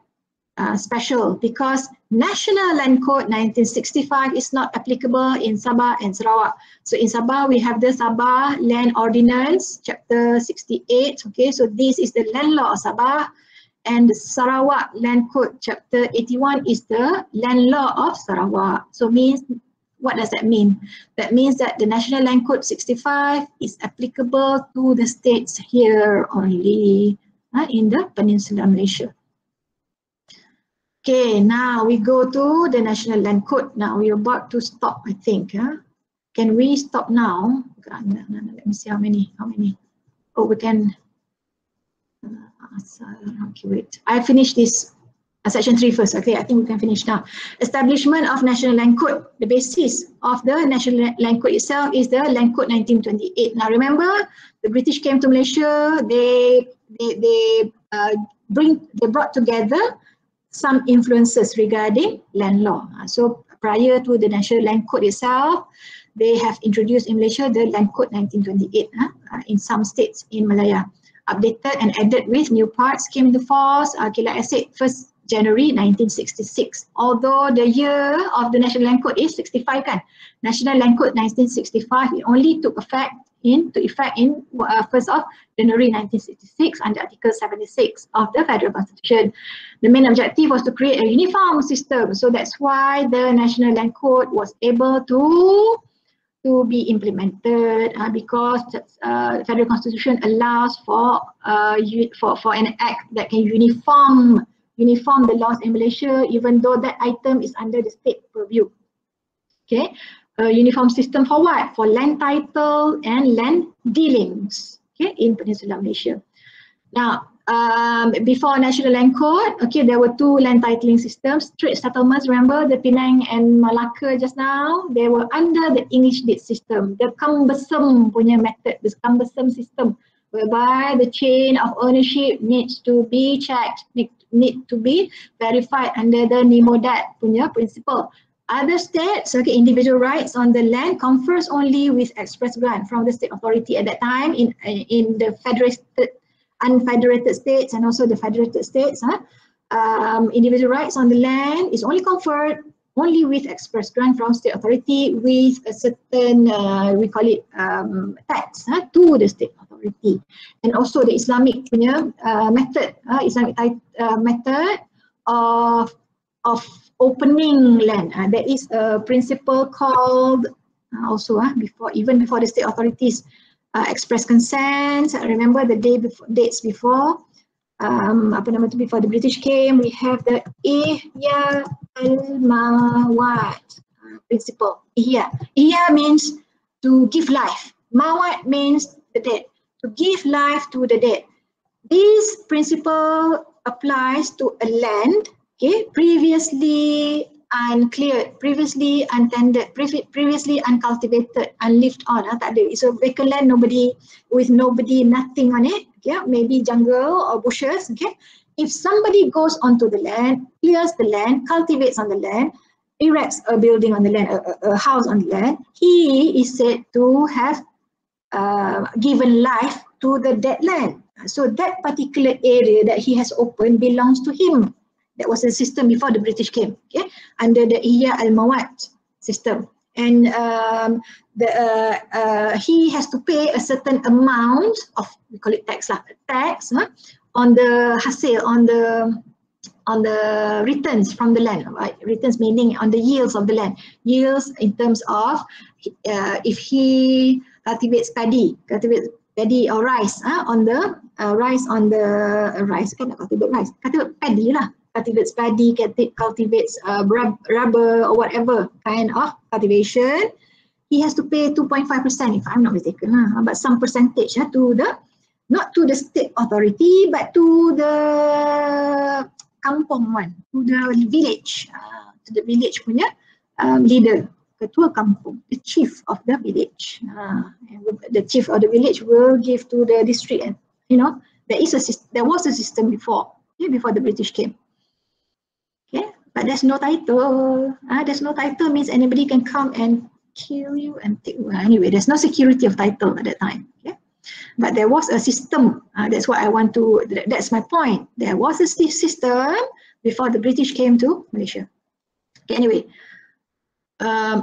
special because National Land Code 1965 is not applicable in Sabah and Sarawak. So in Sabah, we have the Sabah Land Ordinance, Chapter 68. Okay, so this is the land law of Sabah. And the Sarawak Land Code Chapter 81 is the land law of Sarawak. So what does that mean? That means that the National Land Code 65 is applicable to the states here only in the Peninsular Malaysia. Okay, now we go to the National Land Code. Now we're about to stop, I think. can we stop now? Let me see how many. Oh, we can. Okay, wait. I finished this section 3 first. Okay, I think we can finish now. Establishment of National Land Code. The basis of the National Land Code itself is the Land Code 1928. Now remember, the British came to Malaysia. They brought together some influences regarding land law. So prior to the National Land Code itself, they have introduced in Malaysia the Land Code 1928 in some states in Malaya. Updated and added with new parts came into force. Okay, like I said, 1st January 1966. Although the year of the National Land Code is 65 kan. National Land Code 1965, it only took effect in 1st of January 1966 under Article 76 of the Federal Constitution. The main objective was to create a uniform system. So that's why the National Land Code was able to be implemented because the Federal Constitution allows for an act that can uniform the laws in Malaysia, even though that item is under the state purview. Okay, a uniform system for what? For land title and land dealings. Okay, in Peninsular Malaysia. Now, before National Land Code, okay, there were 2 land titling systems, trade settlements. Remember the Penang and Malacca just now? They were under the English deed system, the cumbersome punya method, this cumbersome system, whereby the chain of ownership needs to be checked, need to be verified under the Nimodat punya principle. Other states, okay, individual rights on the land confers only with express grant from the state authority at that time in the unfederated states and also the federated states. Individual rights on the land is only conferred only with express grant from state authority with a certain, we call it tax to the state authority. And also the Islamic punya method, method of opening land. There is a principle called also even before the state authorities express consent. Remember the dates before before the British came, we have the Ihya al-Mawat principle. Ihya means to give life. Mawat means the dead. To give life to the dead. This principle applies to a land, okay, previously uncleared, previously untended, previously uncultivated, unlived on. It's a vacant land, nothing on it. Okay, maybe jungle or bushes. Okay, if somebody goes onto the land, clears the land, cultivates on the land, erects a building on the land, a house on the land, he is said to have given life to the dead land. So that particular area that he has opened belongs to him. That was the system before the British came, okay, under the Ihya al-Mawat system. And he has to pay a certain amount of, we call it tax, on the hasil, on the returns from the land, right? Returns meaning on the yields of the land. Yields in terms of if he cultivates paddy or rice, on the rice on the rice, kan nak cultivate rice, cultivate paddy lah. Cultivates paddy, cultivates rubber or whatever kind of cultivation, he has to pay 2.5% if I'm not mistaken, but some percentage to the, not to the state authority, but to the kampung one, to the village punya leader, ketua kampung, the chief of the village. And the chief of the village will give to the district, and there was a system before, before the British came. Okay, but there's no title. There's no title means anybody can come and kill you and take. Anyway, there's no security of title at that time. Okay, but there was a system. That's what I want to. That's my point. There was a system before the British came to Malaysia. Okay, anyway,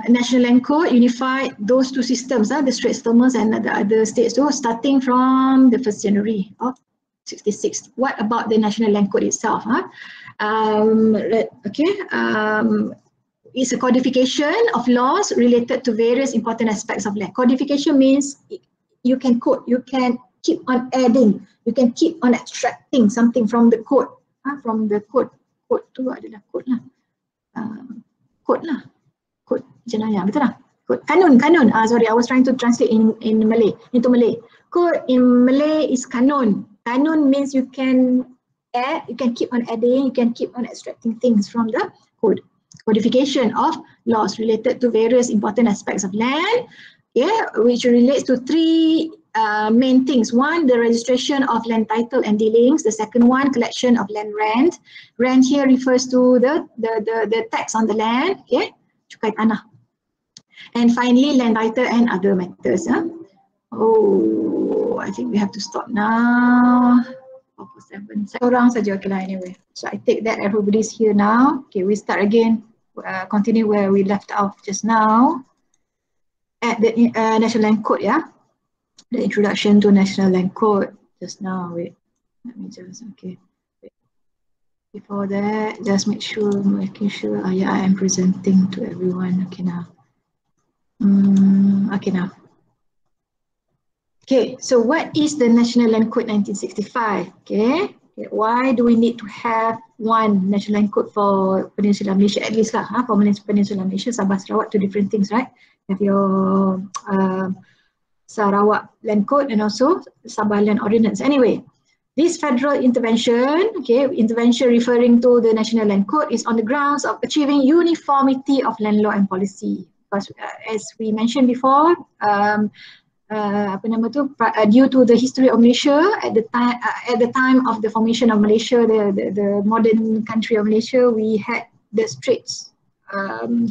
National Land Code unified those 2 systems, the Straits Settlements and the other states, so starting from the 1st January of 66. What about the National Land Code itself? It's a codification of laws related to various important aspects of land. Codification means you can code, you can keep on adding, you can keep on extracting something from the code. From the code. Code tu adalah code lah. Code jenayah, betul tak? Code. Kanun. Sorry, I was trying to translate in Malay, into Malay. Code in Malay is kanun. Kanun means you can add, you can keep on adding, you can keep on extracting things from the code. Codification of laws related to various important aspects of land, yeah, which relates to three main things. One, the registration of land title and dealings. The second one, collection of land rent. Rent here refers to the tax on the land, okay, cukai tanah. And finally, land title and other matters. Oh, I think we have to stop now. 7 orang saja, okay lah, anyway. So I take that everybody's here now. Okay, we start again. Continue where we left off just now. At the National Land Code, yeah? The introduction to National Land Code just now. Wait, let me just, okay. Wait. Before that, just making sure, yeah, I am presenting to everyone. Okay, now. Okay, now. Okay, so what is the National Land Code 1965? Okay, why do we need to have one National Land Code for Peninsular Malaysia, at least lah, for Peninsular Malaysia, Sabah, Sarawak, two different things, right? Have your Sarawak Land Code and also Sabah Land Ordinance. Anyway, this federal intervention, okay, intervention referring to the National Land Code is on the grounds of achieving uniformity of land law and policy. Because as we mentioned before, due to the history of Malaysia at the time of the formation of Malaysia, the modern country of Malaysia, we had the Straits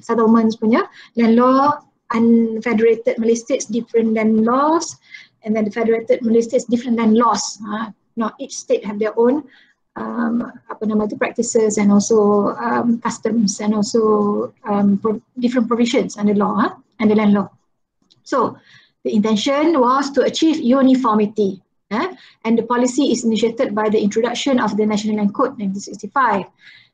settlements punya land law, unfederated Malay states different land laws, and then the federated Malay states different land laws. Now each state have their own practices and also customs and also different provisions under law and the land law. So the intention was to achieve uniformity, and the policy is initiated by the introduction of the National Land Code 1965.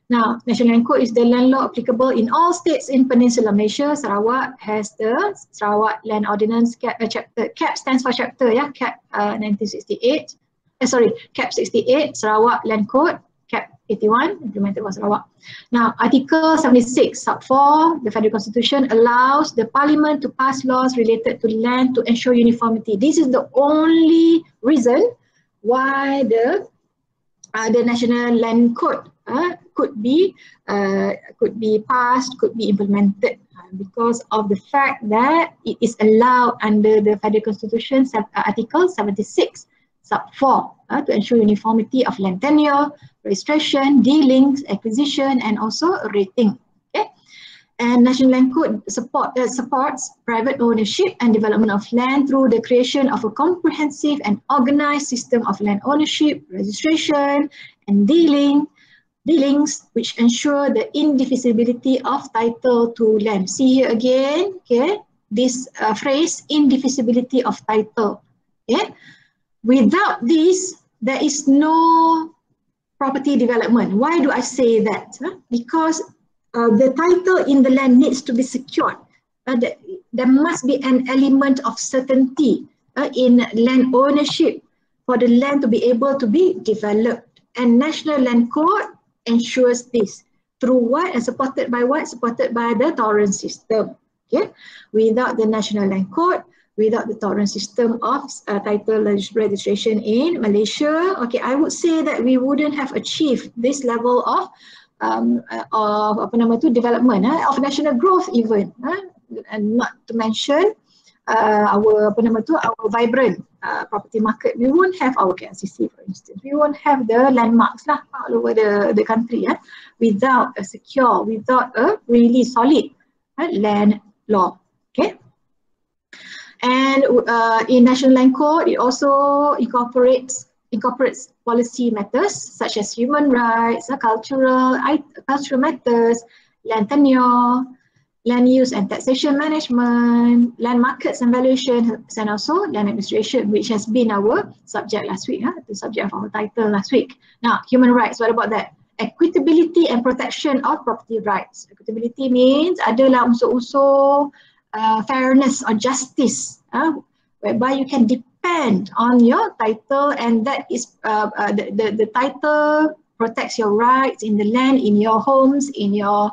Now, National Land Code is the land law applicable in all states in Peninsular Malaysia. Sarawak has the Sarawak Land Ordinance chapter. CAP stands for chapter, yeah, CAP 1968. CAP 68, Sarawak Land Code, CAP 81, implemented by Sarawak. Now, Article 76, sub 4, the Federal Constitution allows the Parliament to pass laws related to land to ensure uniformity. This is the only reason why the National Land Code could be passed, could be implemented, because of the fact that it is allowed under the Federal Constitution, Article 76. Sub 4, to ensure uniformity of land tenure, registration, dealings, acquisition, and also rating. Okay, and National Land Code supports private ownership and development of land through the creation of a comprehensive and organized system of land ownership, registration, and dealings, which ensure the indivisibility of title to land. See here again, okay, this phrase, indivisibility of title. Okay. Without this, there is no property development. Why do I say that? Because the title in the land needs to be secured. There must be an element of certainty in land ownership for the land to be able to be developed. And National Land Code ensures this through what and supported by what? Supported by the torrent system. Okay? Without the National Land Code, without the torrent system of title registration in Malaysia, okay, I would say that we wouldn't have achieved this level of development, of national growth even, and not to mention our vibrant property market. We won't have our KLCC, for instance. We won't have the landmarks lah all over the country without a secure, without a really solid land law. Okay. And in National Land Code, it also incorporates policy matters such as human rights, cultural matters, land tenure, land use and taxation management, land markets and valuation, and also land administration, which has been our subject last week, the subject of our title last week. Now, human rights, what about that? Equitability and protection of property rights. Equitability means adalah unsur-unsur fairness or justice, whereby you can depend on your title, and that is the title protects your rights in the land, in your homes, in your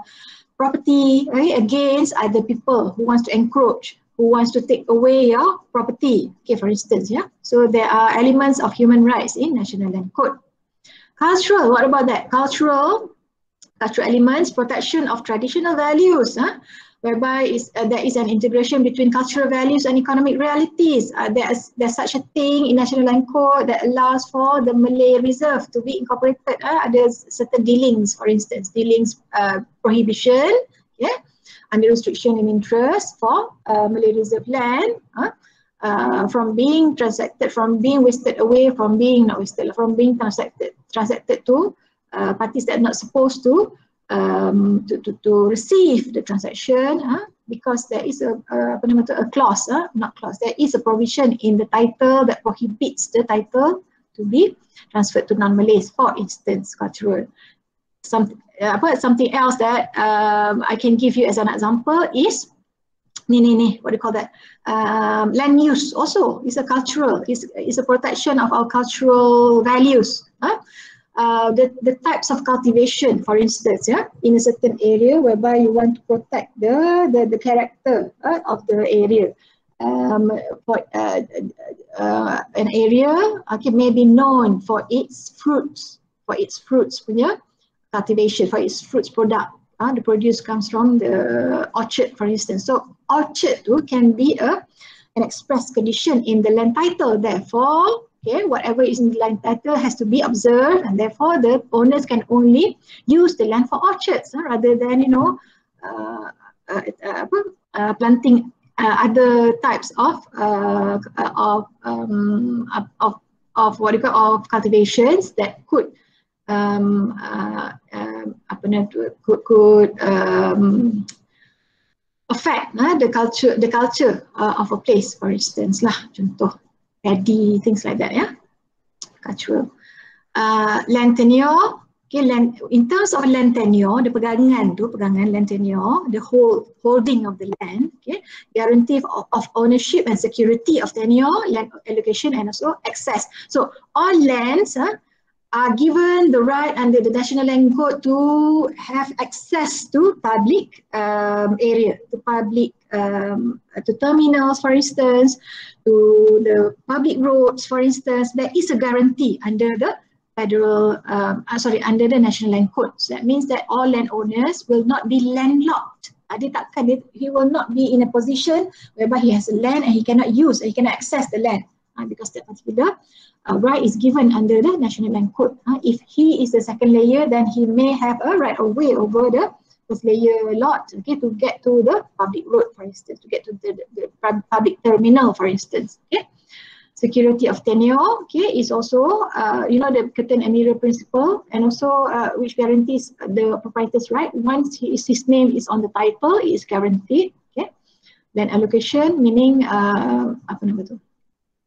property, right, against other people who wants to encroach, who wants to take away your property. Okay, for instance, yeah. So there are elements of human rights in National Land Code. Cultural, what about that? Cultural elements, protection of traditional values, whereby there is an integration between cultural values and economic realities. There's such a thing in National Land Code that allows for the Malay Reserve to be incorporated. There's certain dealings, for instance, prohibition, yeah, under restriction in interest for Malay Reserve land, from being transacted, from being wasted away, from being not wasted, from being transacted to parties that are not supposed to receive the transaction, because there is a clause, not clause, there is a provision in the title that prohibits the title to be transferred to non-Malays, for instance, cultural. Something else that I can give you as an example is what do you call that? Land use also is a cultural, is a protection of our cultural values. The types of cultivation, for instance, yeah, in a certain area whereby you want to protect the character of the area. For an area, okay, may be known for its fruits, punya cultivation, for its fruits product. The produce comes from the orchard, for instance. So orchard too can be an express condition in the land title. Therefore, okay, whatever is in the land title has to be observed, and therefore the owners can only use the land for orchards rather than planting other types of what you call of cultivations that could affect the culture of a place, for instance lah, contoh paddy, things like that, yeah, cultural. Land tenure, okay, in terms of land tenure, the pegangan land tenure, the holding of the land, okay, guarantee of ownership and security of tenure, land allocation, and also access. So all lands are given the right under the National Land Code to have access to public area, to public, to terminals, for instance, to the public roads, for instance. There is a guarantee under the federal, under the National Land Code. So that means that all landowners will not be landlocked. He will not be in a position whereby he has a land and he cannot use, he cannot access the land, because that particular right is given under the National Land Code. If he is the second layer, then he may have a right of way over the first layer lot, okay, to get to the public road, for instance, to get to the public terminal, for instance. Okay, security of tenure, okay, is also the curtain and mirror principle, and also which guarantees the proprietor's right. Once his name is on the title, it is guaranteed. Okay, land allocation, meaning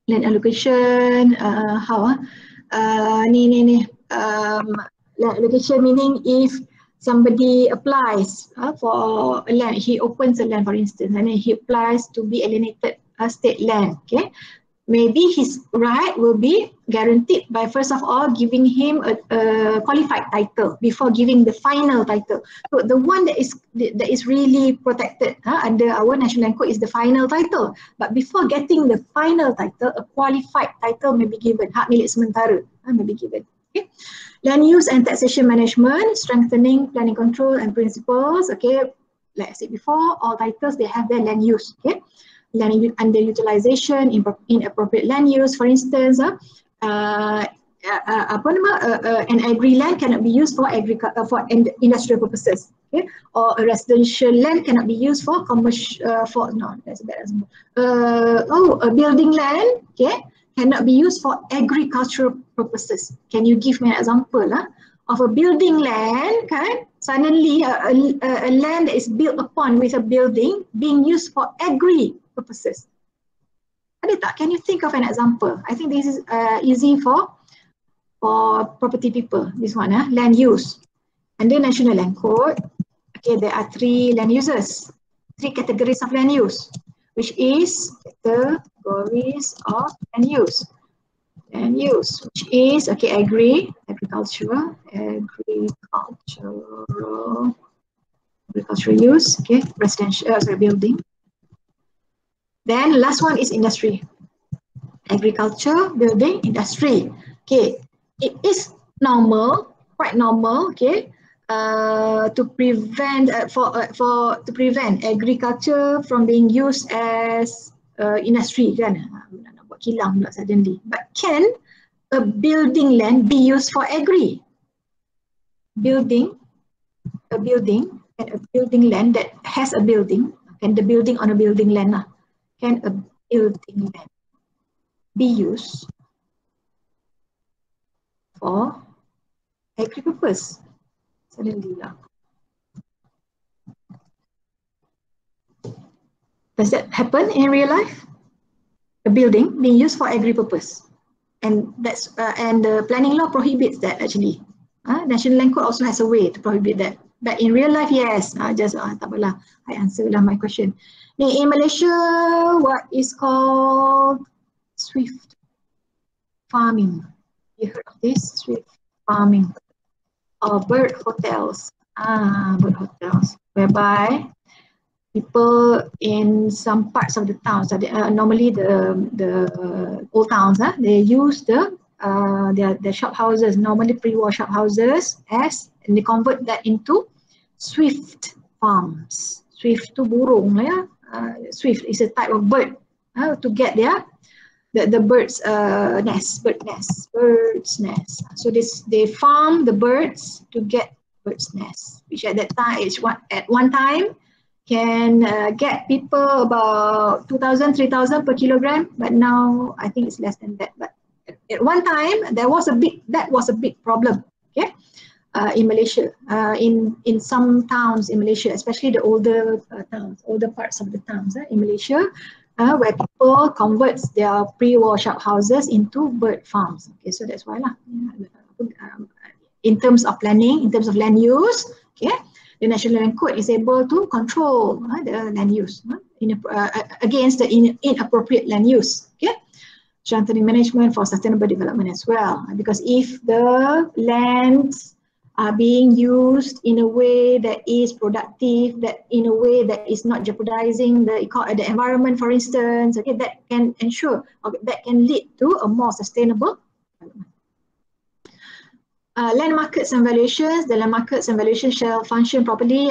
land allocation, land allocation meaning if somebody applies for a land, he opens a land, for instance, and then he applies to be alienated state land, okay, maybe his right will be guaranteed by first of all giving him a qualified title before giving the final title. So the one that is really protected under our National Land Code is the final title. But before getting the final title, a qualified title may be given. Hak milik sementara may be given. Okay. Land use and taxation management, strengthening planning control and principles. Okay, like I said before, all titles they have their land use. Okay. Land underutilization, inappropriate land use, for instance, an agri land cannot be used for industrial purposes, okay? Or a residential land cannot be used for commercial, that's a bad example. A building land, okay, cannot be used for agricultural purposes. Can you give me an example of a building land, kan? Suddenly a land that is built upon with a building being used for agri purposes. Ada tak? Can you think of an example? I think this is easy for property people. This one, land use. Under National Land Code, okay, there are three land uses, three categories of land use, which is categories of land use. Land use, which is, okay, agricultural, agricultural use, okay, residential, building. Then last one is industry. Agriculture, building, industry. Okay, it is normal, quite normal, okay, to prevent to prevent agriculture from being used as industry, kan? Nak buat kilang pula suddenly. But can a building land be used for agri? Building, a building, and a building land that has a building, and the building on a building land, can a building land be used for agri purpose? Suddenly lah. Does that happen in real life? A building being used for agri purpose, and that's and the planning law prohibits that actually. National Land Code also has a way to prohibit that. But in real life, yes. Tak apalah. I answer lah my question. In Malaysia, what is called swift farming? You heard of this? Swift farming or bird hotels. Bird hotels, whereby people in some parts of the towns, normally the old towns, they use the shop houses, normally pre-war shop houses, and they convert that into swift farms. Swift to burung, swift is a type of bird to get the bird's nest, bird's nest. So they farm the birds to get bird's nest, which at that time at one time can get people about 2,000, 3,000 per kilogram, but now I think it's less than that. But at one time, that was a big problem, okay, in Malaysia, in some towns in Malaysia, especially the older towns, older parts of the towns in Malaysia, where people converts their pre-war shop houses into bird farms. Okay, so that's why lah. In terms of planning, in terms of land use, okay, the National Land Code is able to control the land use against the inappropriate land use. Okay, strengthening management for sustainable development as well. Because if the lands are being used in a way that is productive, that in a way that is not jeopardizing the environment, for instance, okay, that can ensure, that can lead to a more sustainable development. Land markets and valuations, the land markets and valuations shall function properly.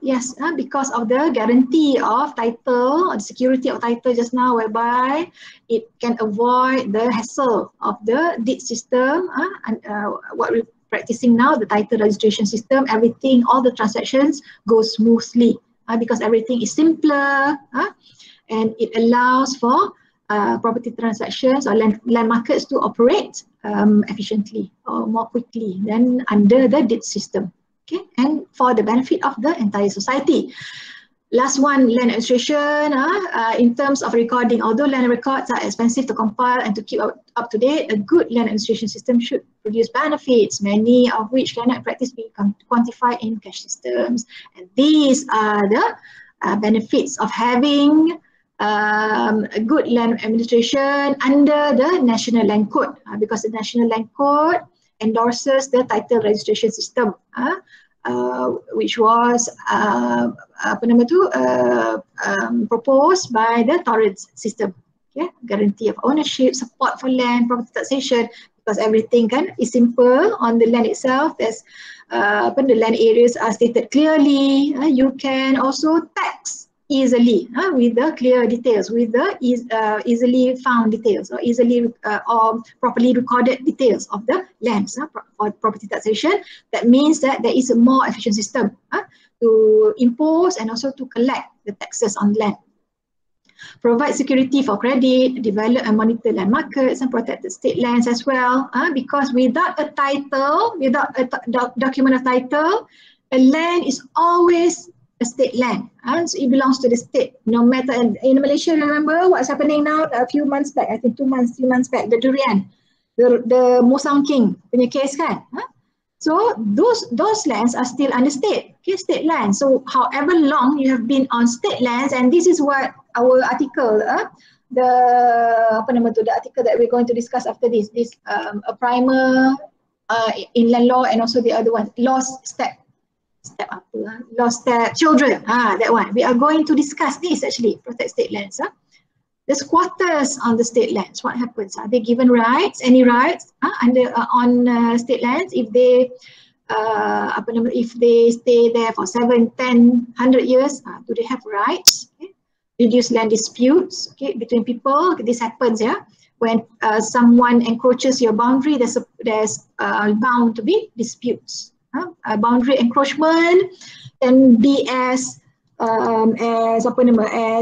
Yes, because of the guarantee of title, or the security of title just now, whereby it can avoid the hassle of the deed system, and what we're practicing now, the title registration system, everything, all the transactions go smoothly because everything is simpler, and it allows for property transactions or land markets to operate efficiently or more quickly than under the deed system, okay, and for the benefit of the entire society. Last one, land administration. In terms of recording, although land records are expensive to compile and to keep up to date, a good land administration system should produce benefits, many of which cannot practice be quantified in cash systems. And these are the benefits of having a good land administration under the National Land Code, because the National Land Code endorses the title registration system, which was proposed by the Torrens system. Okay? Guarantee of ownership, support for land, property taxation, because everything is simple on the land itself. There's the land areas are stated clearly. You can also tax easily with the clear details, with the easily found details, or easily or properly recorded details of the lands for property taxation. That means that there is a more efficient system to impose and also to collect the taxes on land. Provide security for credit, develop and monitor land markets and protected state lands as well, because without a title, without a document of title, a land is always a state land, so it belongs to the state. No matter, in Malaysia, remember what's happening now? A few months back, I think 3 months back, the durian, the Musang King punya case kan. So those lands are still under state, okay, state land. So however long you have been on state lands, and this is what our article, the article that we're going to discuss after this a primer in land law, and also the other one, laws step Step apa? Lost step children. That one. We are going to discuss this actually. Protect state lands. The squatters on the state lands. What happens? Are they given rights? Any rights on state lands if they if they stay there for 7, 10, 100 years? Do they have rights? Okay. Reduce land disputes, okay, between people. This happens, yeah. When someone encroaches your boundary, there's bound to be disputes. Boundary encroachment can be as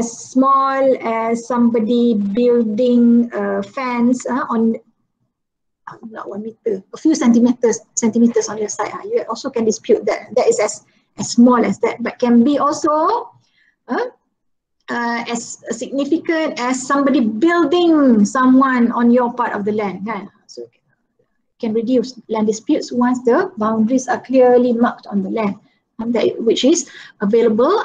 small as somebody building a fence on not 1 meter, a few centimeters on your side. You also can dispute that. That is as small as that, but can be also as significant as somebody building someone on your part of the land. So can reduce land disputes once the boundaries are clearly marked on the land, which is available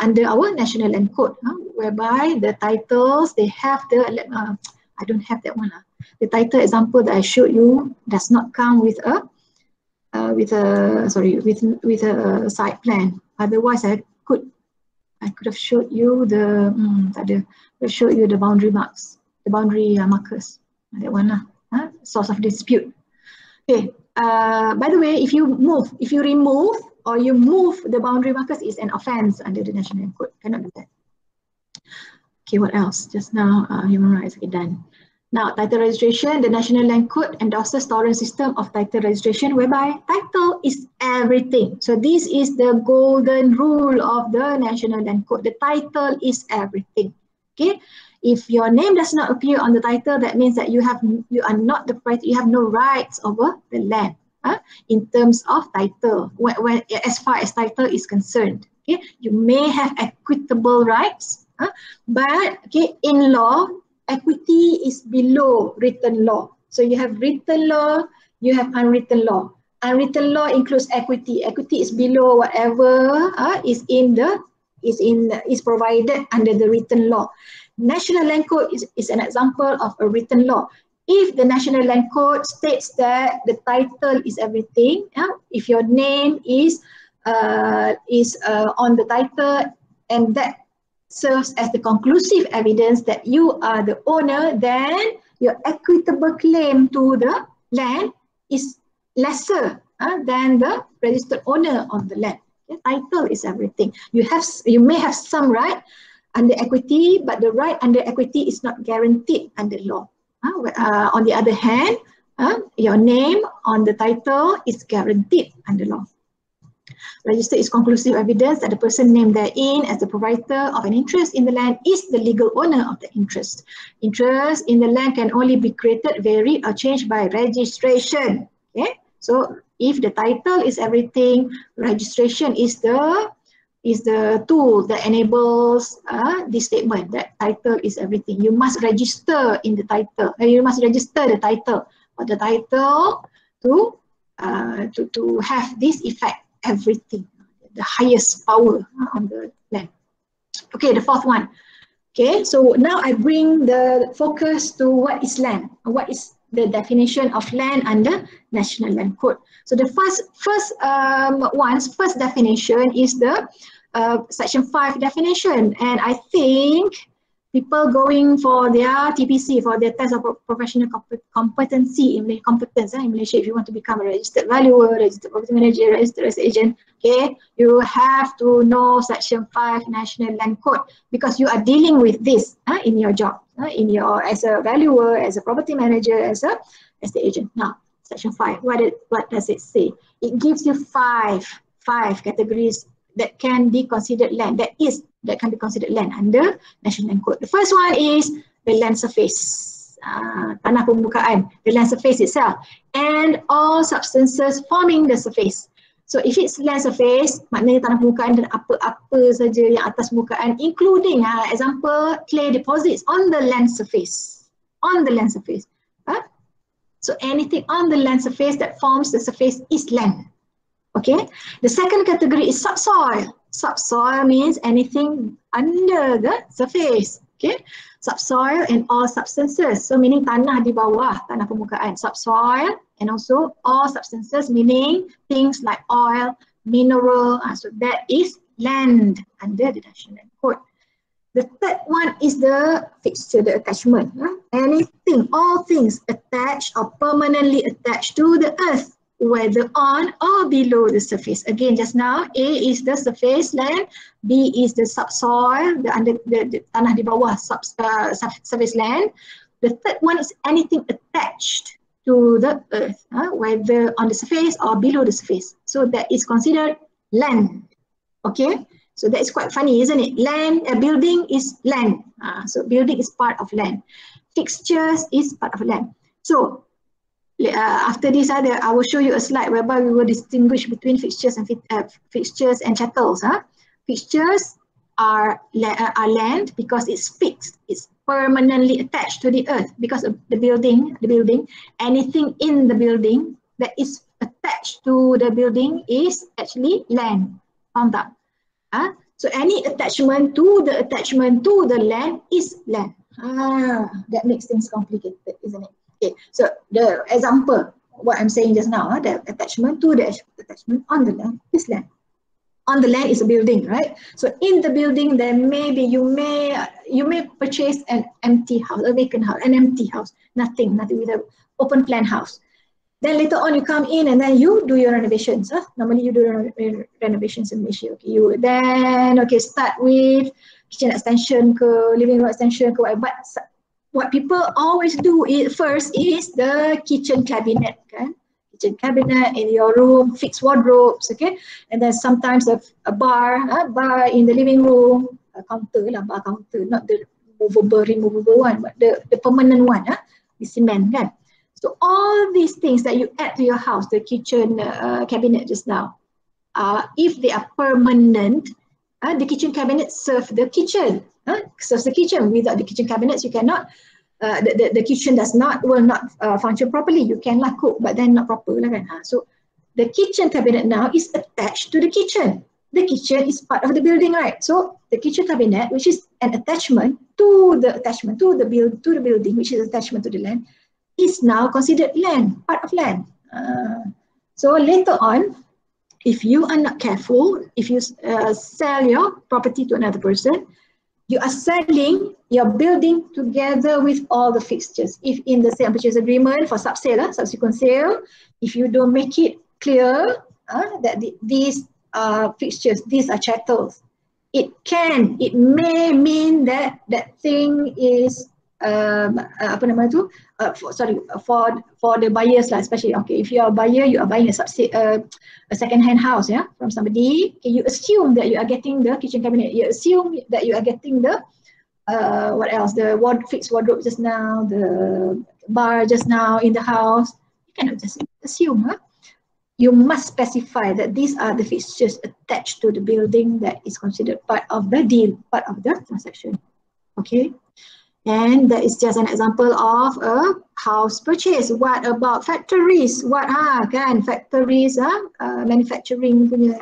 under our National Land Code, whereby the titles, they have the, I don't have that one. The title example that I showed you does not come with a site plan. Otherwise, I could have showed you the boundary marks, the boundary markers. That one, source of dispute. Okay. By the way, if you remove or you move the boundary markers, is an offence under the National Land Code. Cannot do that. Okay. What else? Just now, human rights. Okay, done. Now, title registration, the National Land Code endorses tolerant system of title registration, whereby title is everything. So this is the golden rule of the National Land Code. The title is everything. Okay. If your name does not appear on the title, that means that you are not the right, you have no rights over the land. In terms of title, when as far as title is concerned, okay, you may have equitable rights, but okay, in law, equity is below written law. So you have written law, you have unwritten law. Unwritten law includes equity. Equity is below whatever is provided under the written law. National Land Code is an example of a written law. If the National Land Code states that the title is everything, if your name is on the title and that serves as the conclusive evidence that you are the owner, then your equitable claim to the land is lesser than the registered owner of the land. Okay? Title is everything. You may have some right under equity, but the right under equity is not guaranteed under law. On the other hand, your name on the title is guaranteed under law. Register is conclusive evidence that the person named therein as the proprietor of an interest in the land is the legal owner of the interest. Interest in the land can only be created, varied, or changed by registration. Okay, so if the title is everything, registration is the tool that enables this statement that title is everything. You must register in the title. You must register the title for the title to have this effect. Everything, the highest power on the land. Okay, the fourth one. Okay, so now I bring the focus to what is land. What is the definition of land under National Land Code? So the first definition is the Section 5 definition, and I think people going for their TPC, for their test of professional competency in competence in Malaysia, if you want to become a registered valuer, registered property manager, registered estate agent, okay, you have to know Section 5 National Land Code, because you are dealing with this in your job, as a valuer, as a property manager, as a estate agent. Now, Section 5, what does it say? It gives you five categories that can be considered land, that can be considered land under National Land Code. The first one is the land surface, tanah permukaan, the land surface itself, and all substances forming the surface. So if it's land surface, maknanya tanah permukaan dan apa-apa saja yang atas permukaan, including example clay deposits on the land surface, So anything on the land surface that forms the surface is land. Okay, the second category is subsoil. Subsoil means anything under the surface. Okay, subsoil and all substances. So meaning tanah di bawah, tanah permukaan, subsoil, and also all substances, meaning things like oil, mineral. So that is land under the National Land Code. The third one is the fixture, the attachment. Anything, all things attached or permanently attached to the earth, whether on or below the surface. Again, just now, A is the surface land, B is the subsoil, the tanah di bawah surface land. The third one is anything attached to the earth, whether on the surface or below the surface. So that is considered land. Okay, so that is quite funny, isn't it? Land, a building is land. So building is part of land. Fixtures is part of land. So after this, I will show you a slide whereby we will distinguish between fixtures and chattels. Fixtures are land because it's fixed, it's permanently attached to the earth because of the building. Anything in the building that is attached to the building is actually land. Found that? So any attachment to the land is land. That makes things complicated, isn't it? Okay, so the example, what I'm saying just now, the attachment to the attachment on the land is land. On the land is a building, right? So in the building, there may be, you may purchase an empty house, a vacant house, an empty house, nothing with an open plan house. Then later on you come in and then you do your renovations. Normally you do renovations in Malaysia. Okay, you then start with kitchen extension, living room extension, but what people always do first is the kitchen cabinet, okay? Kitchen cabinet in your room, fixed wardrobes, okay? And then sometimes a bar in the living room, a counter, bar counter, not the removable one, but the permanent one, the cement, kan? So all these things that you add to your house, the kitchen cabinet just now, if they are permanent, the kitchen cabinet serves the kitchen. Serves the kitchen. Without the kitchen cabinets, you cannot. The kitchen will not function properly. You can cook, but then not proper kan. So the kitchen cabinet now is attached to the kitchen. The kitchen is part of the building, right? So the kitchen cabinet, which is an attachment to the building, which is attachment to the land, is now considered land, part of land. So later on, if you are not careful, if you sell your property to another person, you are selling your building together with all the fixtures. If in the sale and purchase agreement for subsequent sale, if you don't make it clear that these fixtures, these are chattels, it may mean that that thing is for the buyers lah, especially if you are a buyer, you are buying a second-hand house from somebody, you assume that you are getting the kitchen cabinet, you assume that you are getting the the fixed wardrobe just now, the bar just now in the house. You cannot just assume. You must specify that these are the fixtures attached to the building that is considered part of the deal, part of the transaction. Okay. And that is just an example of a house purchase. What about factories? Factories, manufacturing punya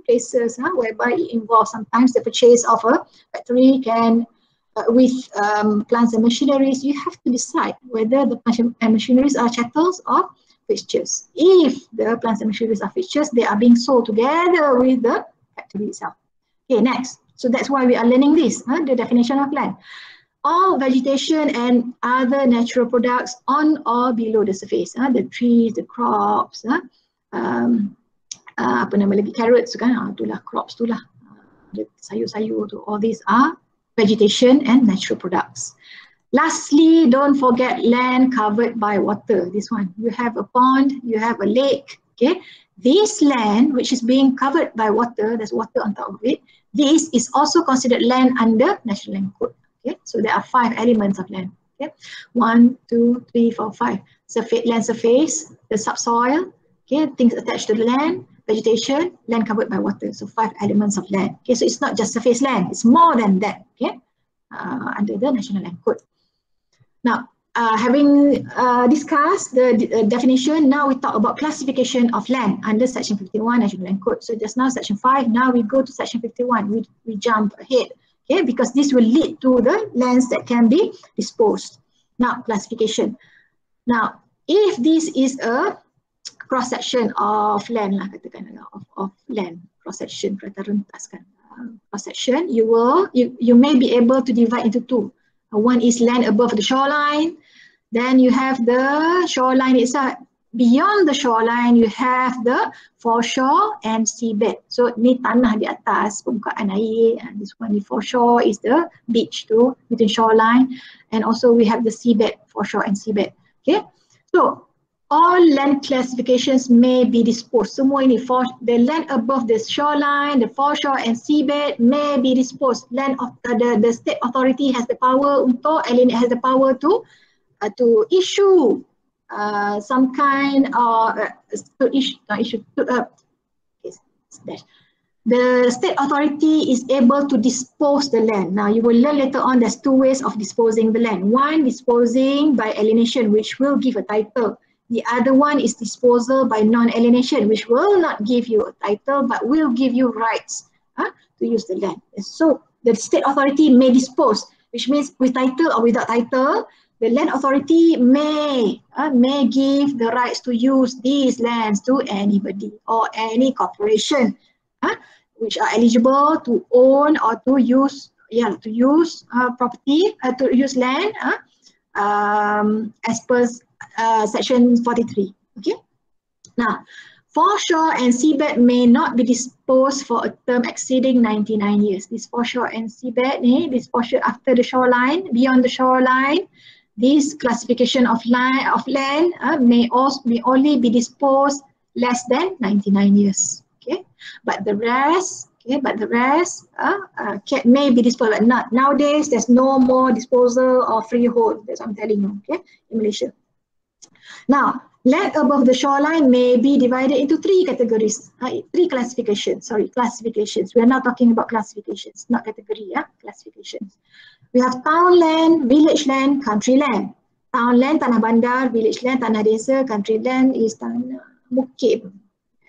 places, whereby it involves sometimes the purchase of a factory with plants and machineries. You have to decide whether the plants and machineries are chattels or fixtures. If the plants and machineries are fixtures, they are being sold together with the factory itself. Okay, next. So that's why we are learning this, the definition of land. All vegetation and other natural products on or below the surface, the trees, the crops, carrots kan, itulah crops itulah, the sayur-sayur tu, all these are vegetation and natural products. Lastly, don't forget land covered by water. This one, you have a pond, you have a lake, okay? This land which is being covered by water, there's water on top of it, this is also considered land under National Land Code. Okay, so there are 5 elements of land. Okay, 1, 2, 3, 4, 5. Land surface, the subsoil, okay, things attached to the land, vegetation, land covered by water. So 5 elements of land. Okay, so it's not just surface land, it's more than that. Okay, under the National Land Code. Now, having discussed the definition, now we talk about classification of land under Section 51 National Land Code. So just now Section 5, now we go to Section 51. We jump ahead. Okay, because this will lead to the lands that can be disposed. Now, classification. Now, if this is a cross section of land lah, katakan of land, cross section, kereta rentas kan, cross section, you may be able to divide into two. One is land above the shoreline, then you have the shoreline itself. Beyond the shoreline, you have the foreshore and seabed. So ni tanah di atas permukaan air, and this one, the foreshore is the beach tu between shoreline, and also we have the seabed, foreshore and seabed. Okay, so all land classifications may be disposed. Semua ini, for the land above the shoreline, the foreshore and seabed may be disposed. Land of the state authority has the power untuk, has the power to issue some kind of the state authority is able to dispose the land. Now you will learn later on there's two ways of disposing the land. One, disposing by alienation, which will give a title. The other one is disposal by non-alienation, which will not give you a title but will give you rights to use the land. So the state authority may dispose, which means with title or without title, the land authority may give the rights to use these lands to anybody or any corporation which are eligible to own or to use property, to use land as per section 43. Okay. Now, foreshore and seabed may not be disposed for a term exceeding 99 years. This foreshore and seabed, this foreshore after the shoreline, beyond the shoreline, this classification of land may only be disposed less than 99 years. Okay, but the rest, may be disposed, but not nowadays. There's no more disposal of freehold. That's what I'm telling you. Okay, in Malaysia. Now, land above the shoreline may be divided into three categories, classifications. We are not talking about classifications, not category, classifications. We have town land, village land, country land. Town land, tanah bandar, village land, tanah desa, country land is tanah mukim.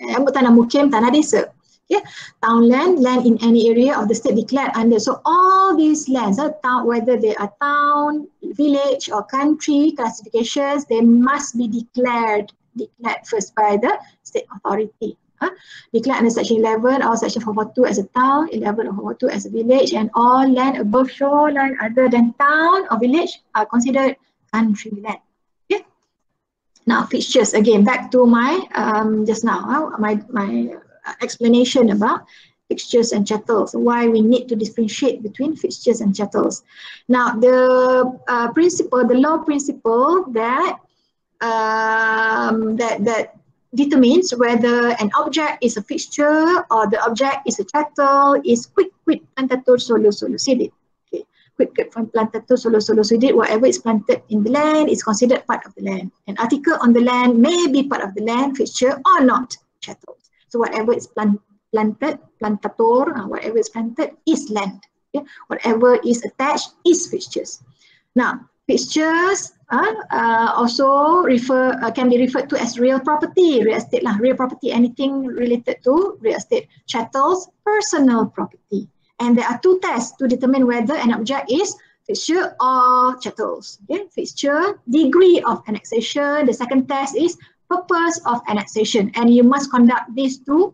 Tanah mukim, tanah desa. Okay. Town land, land in any area of the state declared under. So all these lands, whether they are town, village or country classifications, they must be declared first by the state authority. Declared under section 11 or section 442 as a town, 11 or 442 as a village, and all land above shoreline other than town or village are considered country land. Okay. Now fixtures, again back to my just now my explanation about fixtures and chattels, why we need to differentiate between fixtures and chattels. Now the principle, the law principle that that determines whether an object is a fixture or the object is a chattel is quid plantatur solo sidit. Okay, quid plantatur solo sidit, whatever is planted in the land is considered part of the land. An article on the land may be part of the land, fixture or not, chattels. So whatever is planted, plantator, whatever is planted is land. Okay? Whatever is attached is fixtures. Now, fixtures also can be referred to as real property, real estate lah, real property, anything related to real estate. Chattels, personal property. And there are two tests to determine whether an object is fixture or chattels. Okay? Fixture, degree of annexation. The second test is purpose of annexation, and you must conduct these two.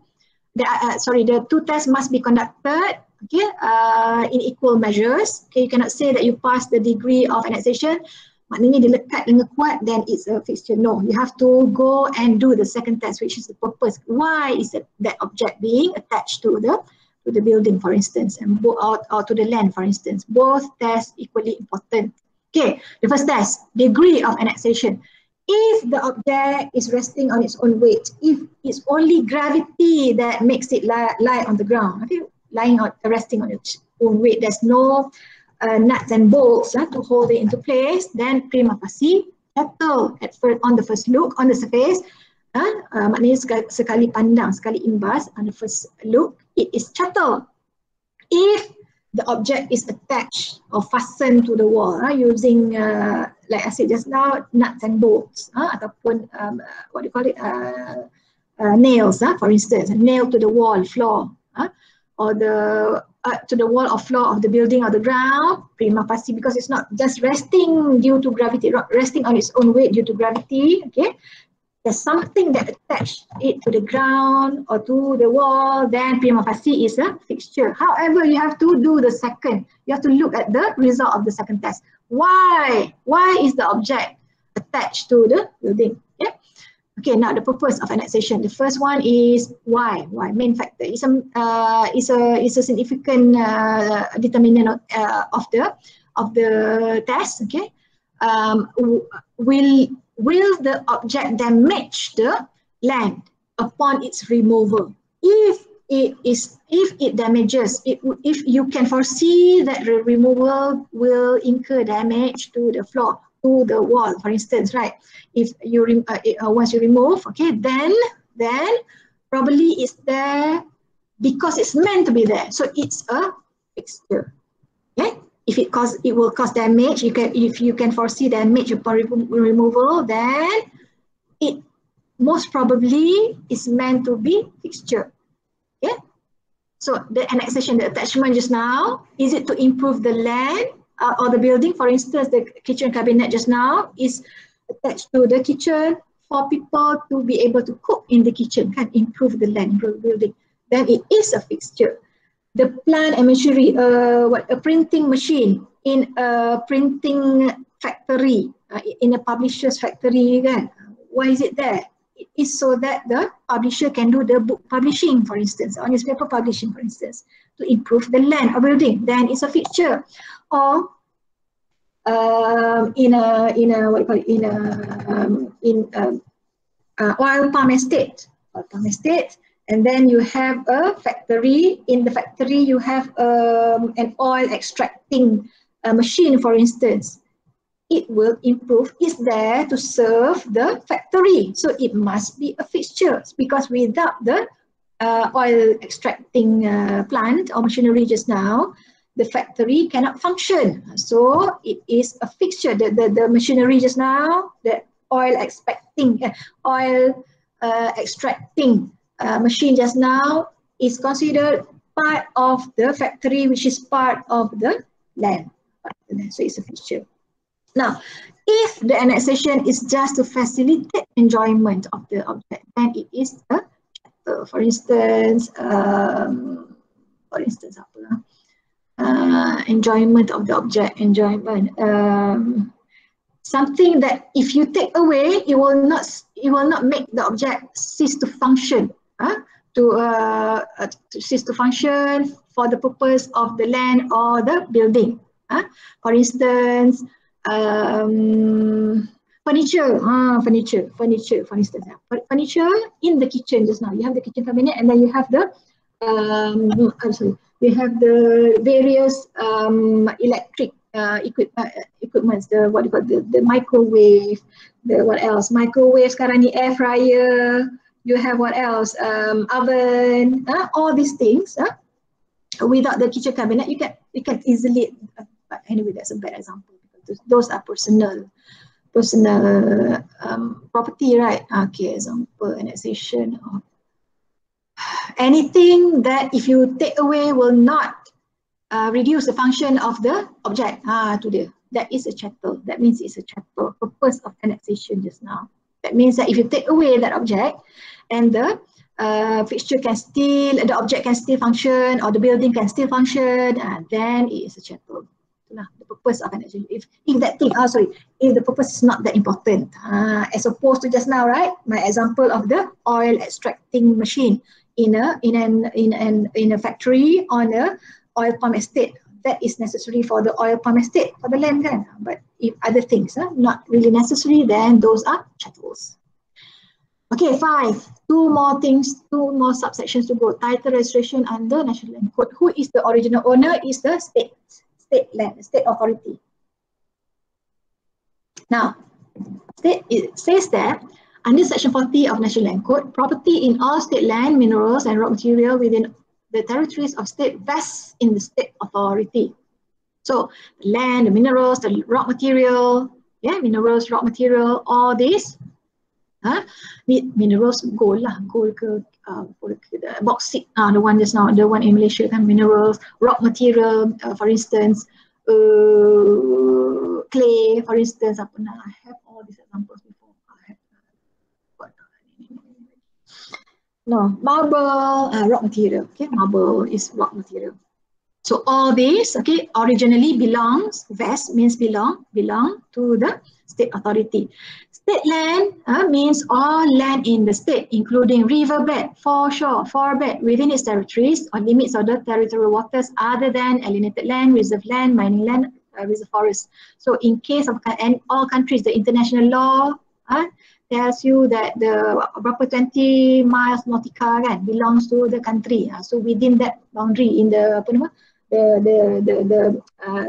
The two tests must be conducted, okay, in equal measures. Okay, you cannot say that you pass the degree of annexation, maknanya dia lekat dengan kuat, then it's a fixture. No, you have to go and do the second test, which is the purpose. Why is that object being attached to the building, for instance, and or to the land, for instance. Both tests equally important. Okay, the first test, degree of annexation. If the object is resting on its own weight, if it's only gravity that makes it lie on the ground, okay, resting on its own weight, there's no nuts and bolts to hold it into place, then prima facie chattel on the first look, on the surface, maknanya sekali pandang, sekali imbas, on the first look, it is chattel. If the object is attached or fastened to the wall using, like I said just now, nuts and bolts, ataupun what do you call it, nails, for instance, nailed to the wall, floor, or to the wall or floor of the building or the ground, prima facie, because it's not just resting due to gravity, resting on its own weight due to gravity. Okay, there's something that attach it to the ground or to the wall, then prima facie is a fixture. However, you have to do the second. You have to look at the result of the second test. Why? Why is the object attached to the building? Yeah. Okay, now the purpose of annexation. The first one is why. Why? Main factor is a significant determinant of the test. Okay. Will the object damage the land upon its removal? If it damages, if you can foresee that the removal will incur damage to the floor, to the wall, for instance, right? If you once you remove, okay, then probably it's there because it's meant to be there. So it's a fixture. Okay. If it will cause damage, if you can foresee damage upon removal, then it most probably is meant to be fixture. Okay. So the annexation, the attachment just now, is it to improve the land or the building? For instance, the kitchen cabinet just now is attached to the kitchen for people to be able to cook in the kitchen, can improve the land, improve the building. Then it is a fixture. The plant and machinery, a printing machine in a printing factory, in a publisher's factory, kan? Why is it there? It is so that the publisher can do the book publishing, for instance, or newspaper publishing, for instance, to improve the land or building. Then it's a fixture. Or in oil palm estate, and then you have a factory. In the factory, you have an oil extracting machine, for instance. It will improve. It's there to serve the factory, so it must be a fixture, because without the oil extracting plant or machinery just now, the factory cannot function. So it is a fixture. The machinery just now, the oil extracting machine just now is considered part of the factory, which is part of the land. So it's a fixture. Now, if the annexation is just to facilitate enjoyment of the object, then it is a chapter. For instance, enjoyment of the object, something that if you take away, it will not make the object cease to function, to cease to function for the purpose of the land or the building. For instance, furniture, for instance, furniture in the kitchen just now. You have the kitchen cabinet, and then you have the the various electric equipments, the microwave, microwave sekarang ni, air fryer, you have what else, oven, all these things. Without the kitchen cabinet, you can easily, but anyway, that's a bad example because those are personal property, right? Okay, example, annexation of anything that if you take away will not reduce the function of the object. That is a chattel. That means it's a chattel. Purpose of annexation just now. That means that if you take away that object and the fixture can still, the object can still function, or the building can still function, then it is a chattel. The purpose of annexation. If that thing, if the purpose is not that important, as opposed to just now, right? My example of the oil extracting machine in a factory on a oil palm estate. That is necessary for the oil palm estate, for the land, kan? But if other things not really necessary, then those are chattels. Okay, 5. Two more subsections to go. Title registration under National Land Code. Who is the original owner? Is the state land, state authority. Now, it says that under Section 40 of National Land Code, property in all state land, minerals, and rock material within the territories of state vests in the state authority. So, the land, the minerals, the rock material, minerals, rock material, all this. Minerals, gold ke bauxite, the one just now, the one in Malaysia, kan, minerals, rock material, for instance, clay, for instance. I have all these examples before. No, marble, rock material. Okay, marble is rock material. So all this, okay, originally belongs, vest means belong to the state authority. State land means all land in the state, including riverbed, foreshore, forebed within its territories or limits of the territorial waters other than alienated land, reserve land, mining land, reserve forest. So in case of and all countries, the international law tells you that the berapa 20 miles nautica kan belongs to the country. So within that boundary in the apa nama the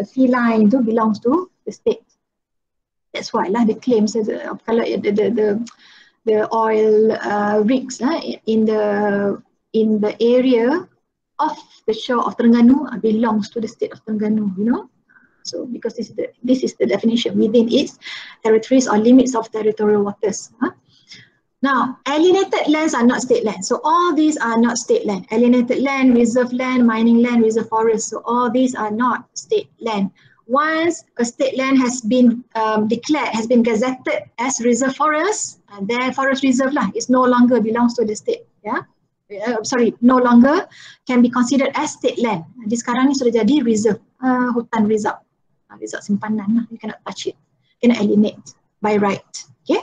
sea line tu belongs to the state. That's why lah the claims kalau the oil rigs in the area of the shore of Terengganu belongs to the state of Terengganu, you know. So because this is the definition within its territories or limits of territorial waters. Now, alienated lands are not state land. So all these are not state land. Alienated land, reserve land, mining land, reserve forest. So all these are not state land. Once a state land has been declared, has been gazetted as reserve forest, then forest reserve lah, it no longer belongs to the state. Yeah, no longer can be considered as state land. Jadi sekarang ni sudah jadi reserve, hutan reserve, reserve simpanan lah. You cannot touch it, cannot alienate by right. Okay.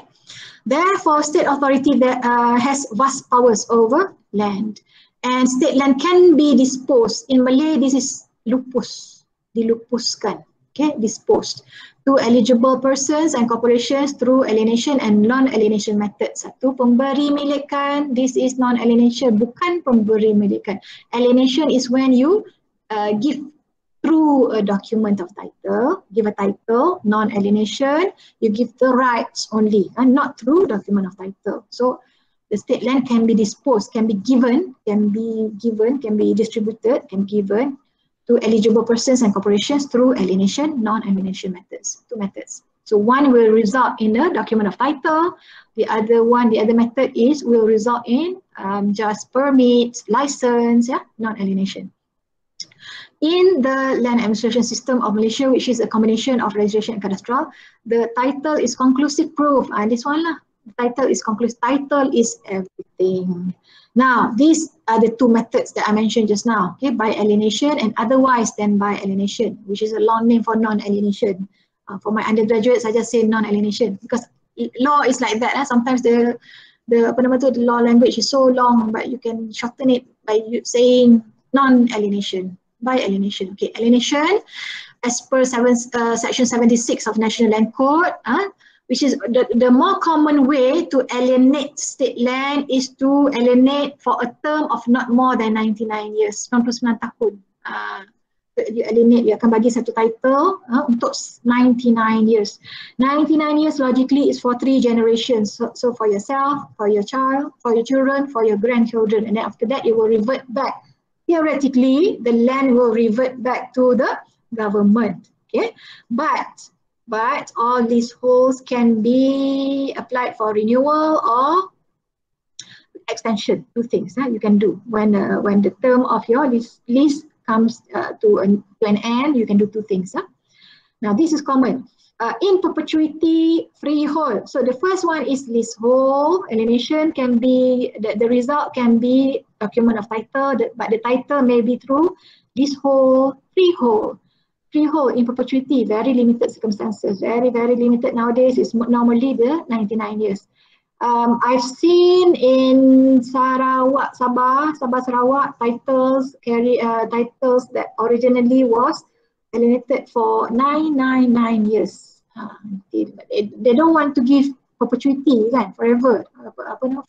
Therefore, state authority that has vast powers over land, and state land can be disposed. In Malay, this is lupus, dilupuskan, okay, disposed to eligible persons and corporations through alienation and non-alienation methods. Satu, pemberi milikan. This is non-alienation, bukan pemberi milikan. Alienation is when you give through a document of title, give a title. Non-alienation, you give the rights only, and not through document of title. So the state land can be disposed, can be given, can be distributed, can be given to eligible persons and corporations through alienation, non-alienation methods. Two methods. So one will result in a document of title. The other method will result in just permits, license, yeah, non-alienation. In the land administration system of Malaysia, which is a combination of registration and cadastral, the title is conclusive proof. This one lah. The title is conclusive. Title is everything. Now, these are the two methods that I mentioned just now. Okay, by alienation and otherwise than by alienation, which is a long name for non-alienation. For my undergraduates, I just say non-alienation because law is like that. Sometimes the law language is so long, but you can shorten it by saying non-alienation. By alienation. Okay, alienation as per section 76 of National Land Code, which is the more common way to alienate state land is to alienate for a term of not more than 99 years, 99 tahun. You alienate, you akan bagi satu title untuk 99 years. 99 years logically is for 3 generations. So for yourself, for your child, for your children, for your grandchildren, and then after that you will revert back. Theoretically, the land will revert back to the government. Okay, but all leaseholds can be applied for renewal or extension. Two things you can do when the term of your lease comes to an end. You can do two things. Now this is common. In perpetuity, freehold. So the first one is leasehold. Alienation can be, the result can be document of title, but the title may be through leasehold, freehold. Freehold in perpetuity, very limited circumstances, very, very limited nowadays. It's normally the 99 years. I've seen in Sarawak, Sabah, Sarawak, titles that originally was alienated for 999 years. They don't want to give perpetuity kan, forever,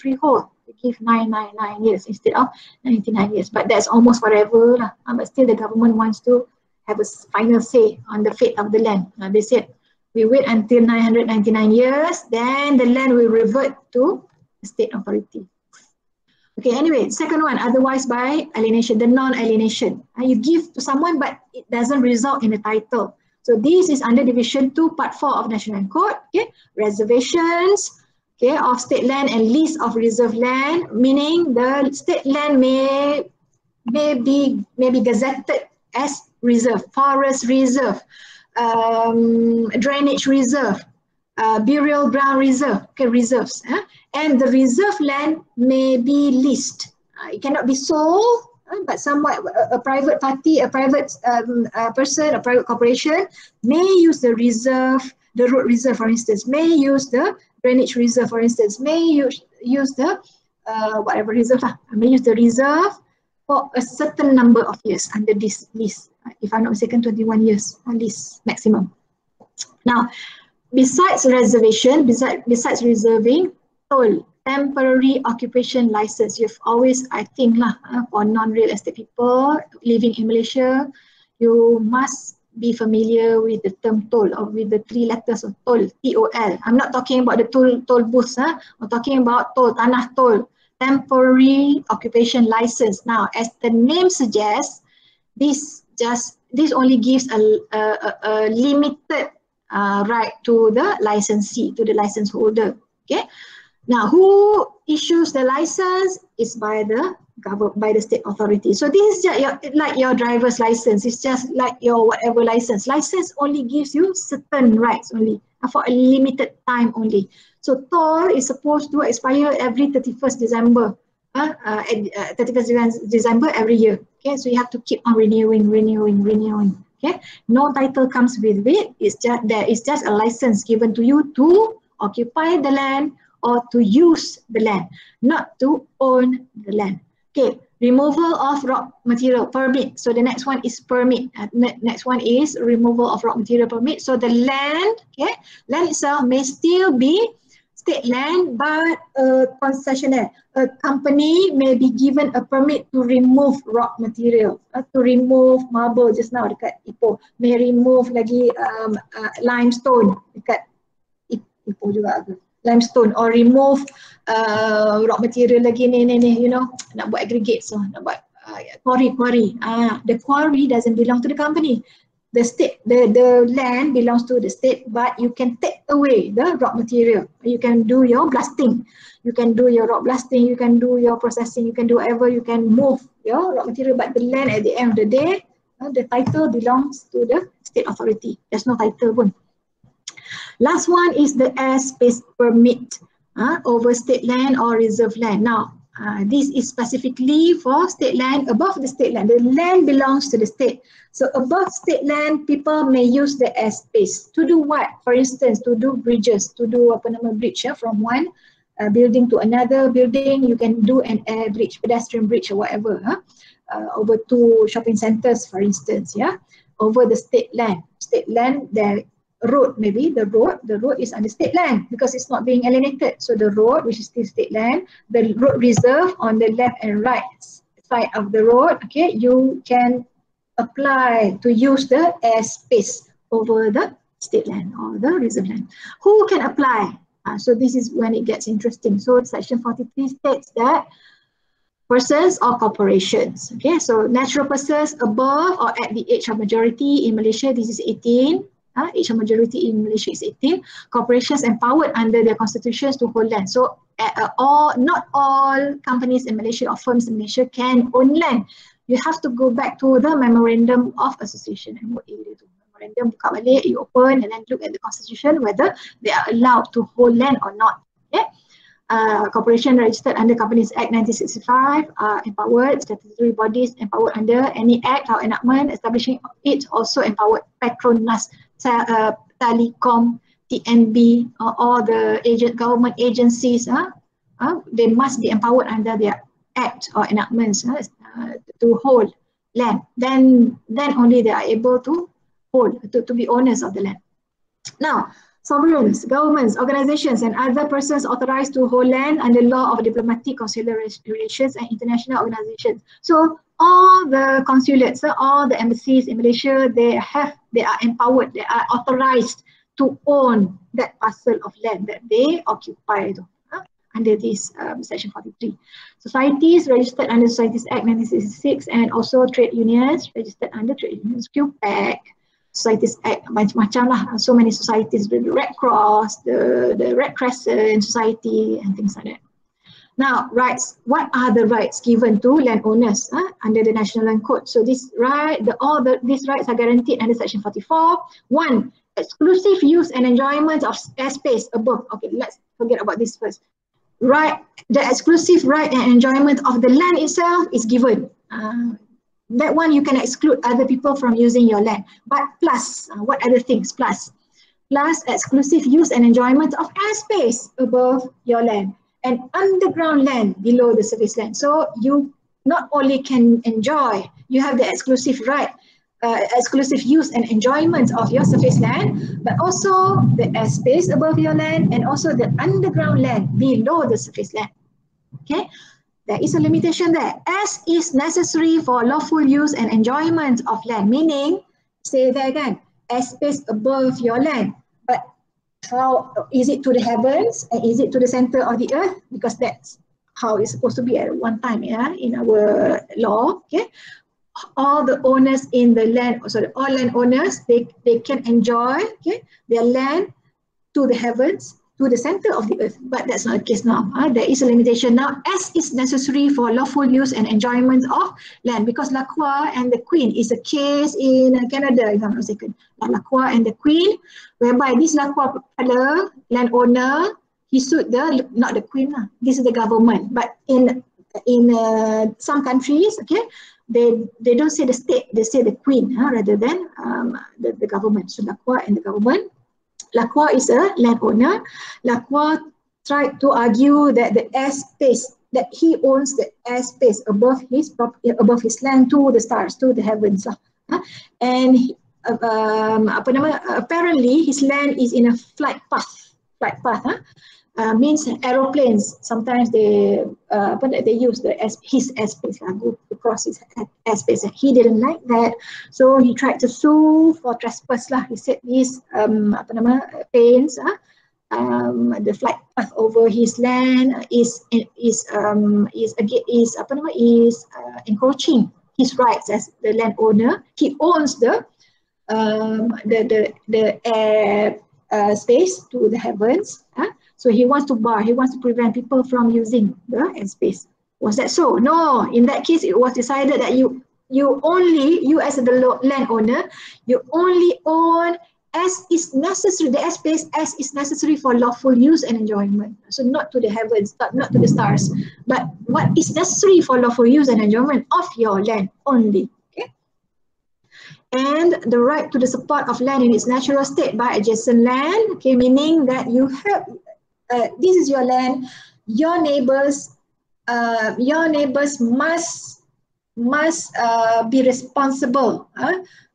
freehold. They give 999 years instead of 99 years, but that's almost forever lah. But still the government wants to have a final say on the fate of the land. They said we wait until 999 years, then the land will revert to the state authority. Okay, anyway, second one, otherwise by alienation, the non-alienation. You give to someone but it doesn't result in a title. So this is under Division 2, Part 4 of National Land Code. Okay, reservations, okay, of state land and lease of reserve land, meaning the state land may be gazetted as reserve, forest reserve, drainage reserve, burial ground reserve, okay, reserves. And the reserve land may be leased. It cannot be sold, but somewhat a private party, a private person, a private corporation may use the reserve, the road reserve, for instance, may use the drainage reserve, for instance, may use the whatever reserve, may use the reserve for a certain number of years under this lease. If I'm not mistaken, 21 years lease maximum. Now, besides reservation, besides reserving, toll, temporary occupation license. You've always, I think for non-real estate people living in Malaysia, you must be familiar with the term toll or with the three letters of toll, T-O-L. I'm not talking about the toll booths. I'm talking about toll, tanah toll, temporary occupation license. Now, as the name suggests, this only gives a limited right to the licensee, to the license holder. Okay. Now, who issues the license is by the government, by the state authority. So this is just like your driver's license. It's just like your whatever license. License only gives you certain rights only for a limited time only. So toll is supposed to expire every 31st December. 31st December every year. Okay, so you have to keep on renewing. Okay, no title comes with it. It's just there is just a license given to you to occupy the land or to use the land, not to own the land. Okay, removal of rock material permit. So the next one is permit. Next one is removal of rock material permit. So the land, okay, land itself may still be state land, but a concessionaire, a company may be given a permit to remove rock material, to remove marble just now dekat Ipoh, may remove lagi limestone dekat Ipoh juga ke, limestone, or remove rock material lagi ni, you know, nak buat aggregate, so nak buat quarry. The quarry doesn't belong to the company. The state, the land belongs to the state, but you can take away the rock material. You can do your blasting, you can do your rock blasting, you can do your processing, you can do whatever, you can move your rock material, but the land at the end of the day, the title belongs to the state authority. There's no title pun. Last one is the airspace permit over state land or reserve land. Now, this is specifically for state land, above the state land. The land belongs to the state. So above state land, people may use the airspace. To do what? For instance, to do bridges, to do bridge from one building to another building. You can do an air bridge, pedestrian bridge or whatever, over two shopping centers, for instance, over the state land. State land, the road, maybe the road is under state land because it's not being alienated. So the road, which is still state land, the road reserve on the left and right side of the road, okay, you can apply to use the airspace over the state land or the reserve land. Who can apply? So this is when it gets interesting. So section 43 states that persons or corporations, okay, so natural persons above or at the age of majority in Malaysia, this is 18. Age of majority in Malaysia is 18. Corporations empowered under their constitutions to hold land. So not all companies in Malaysia or firms in Malaysia can own land. You have to go back to the Memorandum of Association, MOA. Memorandum, buka balik, you open and then look at the constitution whether they are allowed to hold land or not. Okay? Corporation registered under Companies Act 1965 are empowered. Statutory bodies empowered under any act or enactment establishing it also empowered. Petronas, Telecom, TNB, all the government agencies, they must be empowered under their act or enactments to hold land. Then only they are able to hold, to be owners of the land. Now, sovereigns, governments, organizations, and other persons authorized to hold land under law of diplomatic consular relations and international organizations. So all the consulates, all the embassies in Malaysia, they are empowered, they are authorized to own that parcel of land that they occupy under this section 43. Societies registered under Societies Act 1966 and also trade unions registered under Trade Unions QPAC. Societies Act, macam-macam lah, so many societies, the Red Cross, the Red Crescent Society and things like that. Now, rights, what are the rights given to landowners under the National Land Code? So this right, these rights are guaranteed under section 44. One, exclusive use and enjoyment of airspace above. Okay, let's forget about this first. Right, the exclusive right and enjoyment of the land itself is given. That one you can exclude other people from using your land. But plus, what other things? Plus exclusive use and enjoyment of airspace above your land and underground land below the surface land. So you not only can enjoy, you have the exclusive right, exclusive use and enjoyment of your surface land, but also the airspace above your land and also the underground land below the surface land. Okay, there is a limitation there. As is necessary for lawful use and enjoyment of land, meaning, say that again, airspace above your land. But how is it to the heavens and is it to the center of the earth? Because that's how it's supposed to be at one time, yeah, in our law. Okay, all the owners in the land, sorry, all landowners, they can enjoy, okay, their land to the heavens, to the center of the earth, but that's not the case now. There is a limitation now, as is necessary for lawful use and enjoyment of land, because La Croix and the Queen is a case in Canada, if I'm not mistaken. La Croix and the Queen, whereby this La Croix fellow, landowner, he sued the, not the Queen, this is the government, but in some countries, okay, they don't say the state, they say the Queen rather than the government. So La Croix and the government. La Croix is a landowner. La Croix tried to argue that the airspace, that he owns the airspace above his land to the stars, to the heavens. And apparently his land is in a flight path. Means aeroplanes, sometimes they use his airspace, go across his airspace. He didn't like that, so he tried to sue for trespass. He said these planes, the flight path over his land is encroaching his rights as the landowner. He owns the air space to the heavens. So he wants to bar, he wants to prevent people from using the airspace. Was that so? No, in that case, it was decided that you as the landowner, you only own as is necessary, the airspace as is necessary for lawful use and enjoyment. So not to the heavens, not to the stars, but what is necessary for lawful use and enjoyment of your land only. Okay? And the right to the support of land in its natural state by adjacent land, okay, meaning that you have, this is your land, your neighbors must be responsible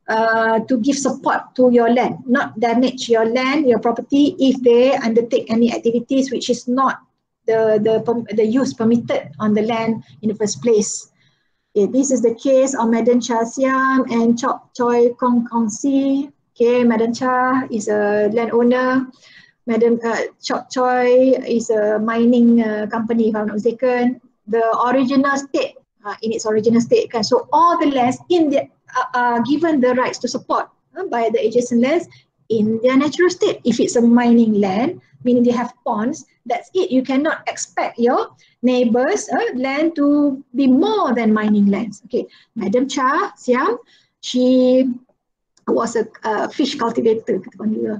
to give support to your land, not damage your land, your property, if they undertake any activities which is not the use permitted on the land in the first place. Okay, this is the case of Madam Cha Siam and Chok Choi Kong Kong Si. Okay, Madam Cha is a landowner. Madam Chok Choi is a mining company, if I'm not mistaken. The original state, in its original state, so all the lands in the are given the rights to support by the adjacent lands in their natural state. If it's a mining land, meaning they have ponds, that's it. You cannot expect your neighbors' land to be more than mining lands. Okay, Madam Cha Siam, she was a fish cultivator,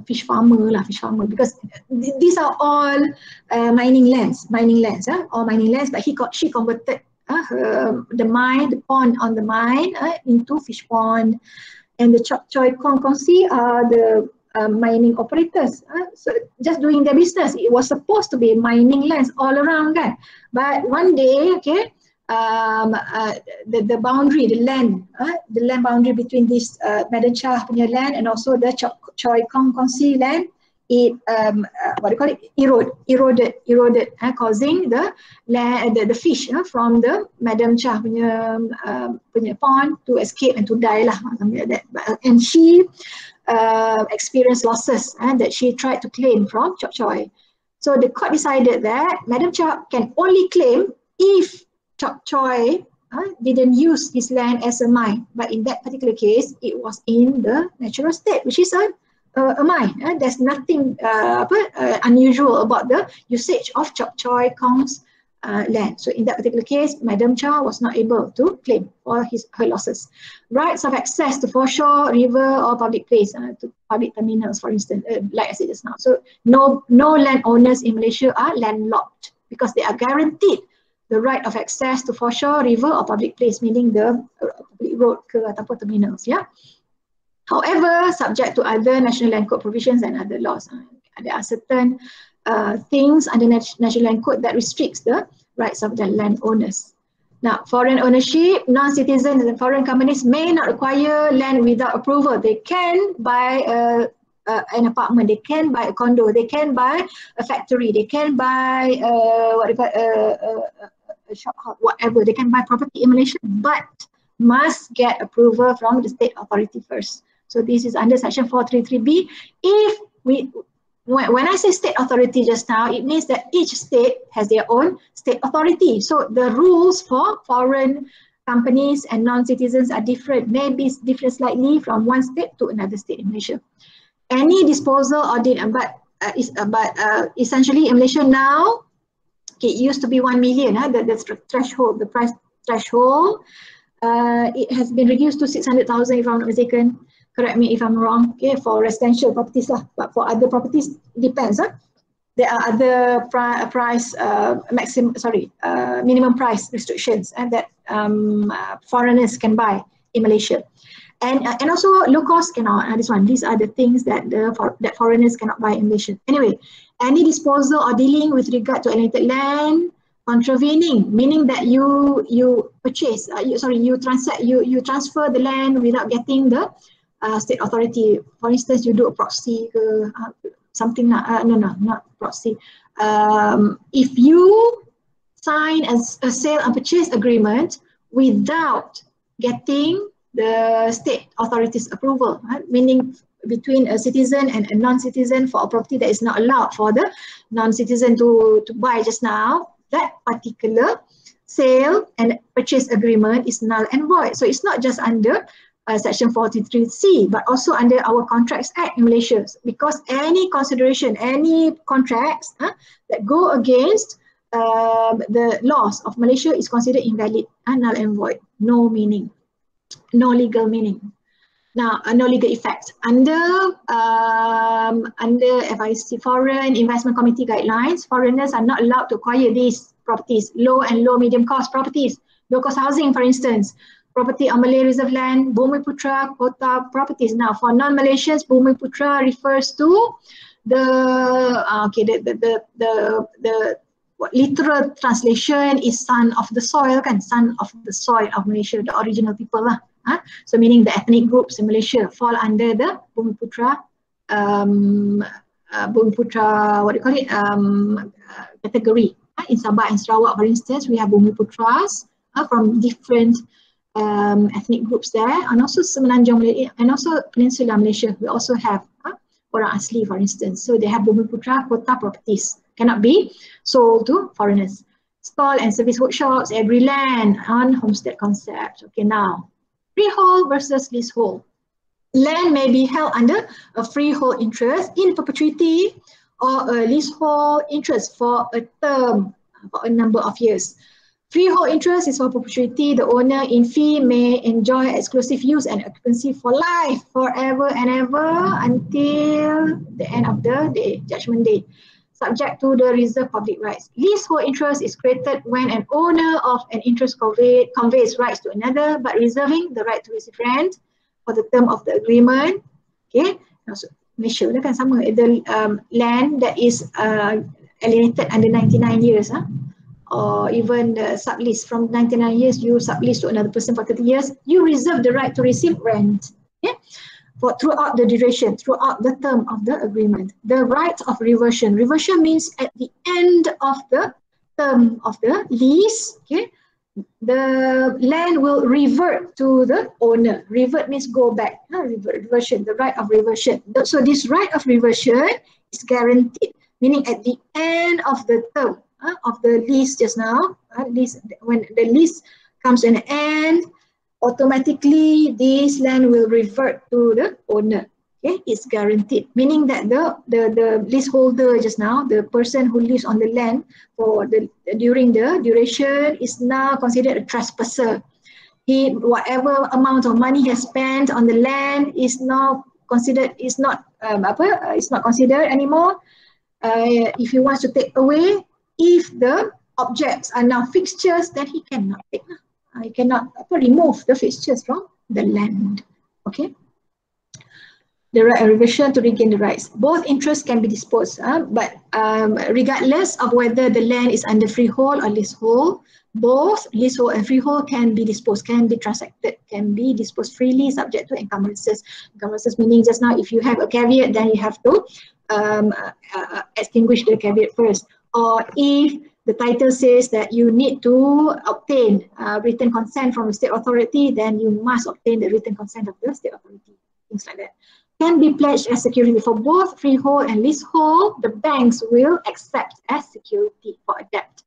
fish farmer, because these are all mining lands, all mining lands, but she converted the pond on the mine into fish pond. And the Chok Choi Kong Kong Si are the mining operators, so just doing their business. It was supposed to be mining lands all around, kan? But one day, okay, the boundary, the land boundary between this Madam Cha punya land and also the Chok Choi Kong Kong Si land, it eroded, causing the fish from the Madam Cha punya pond to escape and to die lah, something like that. And she experienced losses that she tried to claim from Chok Choi. So the court decided that Madam Cha can only claim if Chok Choi didn't use his land as a mine, but in that particular case, it was in the natural state, which is a mine. There's nothing unusual about the usage of Chok Choi Kong's land. So in that particular case, Madam Cha was not able to claim for her losses. Rights of access to foreshore, river or public place, to public terminals, for instance, like I said just now. So no landowners in Malaysia are landlocked because they are guaranteed the right of access to foreshore, river or public place, meaning the public road ke ataupun terminals. Yeah. However, subject to other National Land Code provisions and other laws, there are certain things under National Land Code that restricts the rights of the landowners. Now, foreign ownership, non-citizens and foreign companies may not acquire land without approval. They can buy an apartment, they can buy a condo, they can buy a factory, they can buy a shop, whatever. They can buy property in Malaysia, but must get approval from the state authority first. So this is under section 433B. When I say state authority just now, it means that each state has their own state authority. So the rules for foreign companies and non-citizens are different, maybe different slightly from one state to another state in Malaysia. Any disposal or essentially in Malaysia now, okay, it used to be 1 million, the threshold, the price threshold. It has been reduced to 600,000 if I'm not mistaken. Correct me if I'm wrong, okay, for residential properties lah. But for other properties, it depends. There are other minimum price restrictions that foreigners can buy in Malaysia. And also low cost cannot. These are the things that that foreigners cannot buy in Malaysia. Anyway, any disposal or dealing with regard to alienated land, contravening, meaning that you purchase, you transfer the land without getting the state authority. For instance, you do a proxy, something not proxy. If you sign a sale and purchase agreement without getting the state authority's approval, meaning between a citizen and a non-citizen for a property that is not allowed for the non-citizen to buy just now, that particular sale and purchase agreement is null and void. So it's not just under Section 43C, but also under our Contracts Act in Malaysia, because any consideration, any contracts that go against the laws of Malaysia is considered invalid and null and void, no meaning, no legal meaning. Now, no legal effect. Under FIC Foreign Investment Committee guidelines, foreigners are not allowed to acquire these properties, low and low medium cost properties, low cost housing, for instance, property on Malay Reserve land, Bumiputra quota properties. Now, for non-Malaysians, Bumiputra refers to the literal translation is son of the soil, son of the soil of Malaysia, the original people lah. So meaning the ethnic groups in Malaysia fall under the Bumiputra, category. In Sabah and Sarawak, for instance, we have Bumiputras from different ethnic groups there, and also Semenanjung Malaysia, and also Peninsula Malaysia. We also have orang asli, for instance. So they have Bumiputra quota properties, cannot be sold to foreigners. Stall and service workshops, agri land on homestead concept. Okay, now freehold versus leasehold. Land may be held under a freehold interest in perpetuity or a leasehold interest for a term, for a number of years. Freehold interest is for perpetuity. The owner in fee may enjoy exclusive use and occupancy for life, forever and ever, until the end of the day, judgment day, subject to the reserved public rights. Leasehold interest is created when an owner of an interest conveys rights to another, but reserving the right to receive rent for the term of the agreement. Okay, so Malaysia kan sama, the land that is alienated under 99 years, or even the sublease from 99 years, you sublease to another person for 30 years, you reserve the right to receive rent. Okay, for throughout the duration, throughout the term of the agreement. The right of reversion. Reversion means at the end of the term of the lease, okay, the land will revert to the owner. Revert means go back. Reversion, the right of reversion. So this right of reversion is guaranteed, meaning at the end of the term of the lease just now, when the lease comes to an end, automatically this land will revert to the owner. Okay, it's guaranteed, meaning that the leaseholder just now, the person who lives on the land for during the duration is now considered a trespasser. Whatever amount of money he has spent on the land is now considered, is not it's not considered anymore. If he wants to take away, if the objects are now fixtures, then he cannot take. He cannot remove the fixtures from the land. Okay. The right of reversion to regain the rights. Both interests can be disposed, but regardless of whether the land is under freehold or leasehold, both leasehold and freehold can be disposed, can be transacted, can be disposed freely subject to encumbrances. Encumbrances meaning just now, if you have a caveat, then you have to extinguish the caveat first. Or if the title says that you need to obtain written consent from the state authority, then you must obtain the written consent of the state authority. Things like that. Can be pledged as security for both freehold and leasehold. The banks will accept as security for a debt,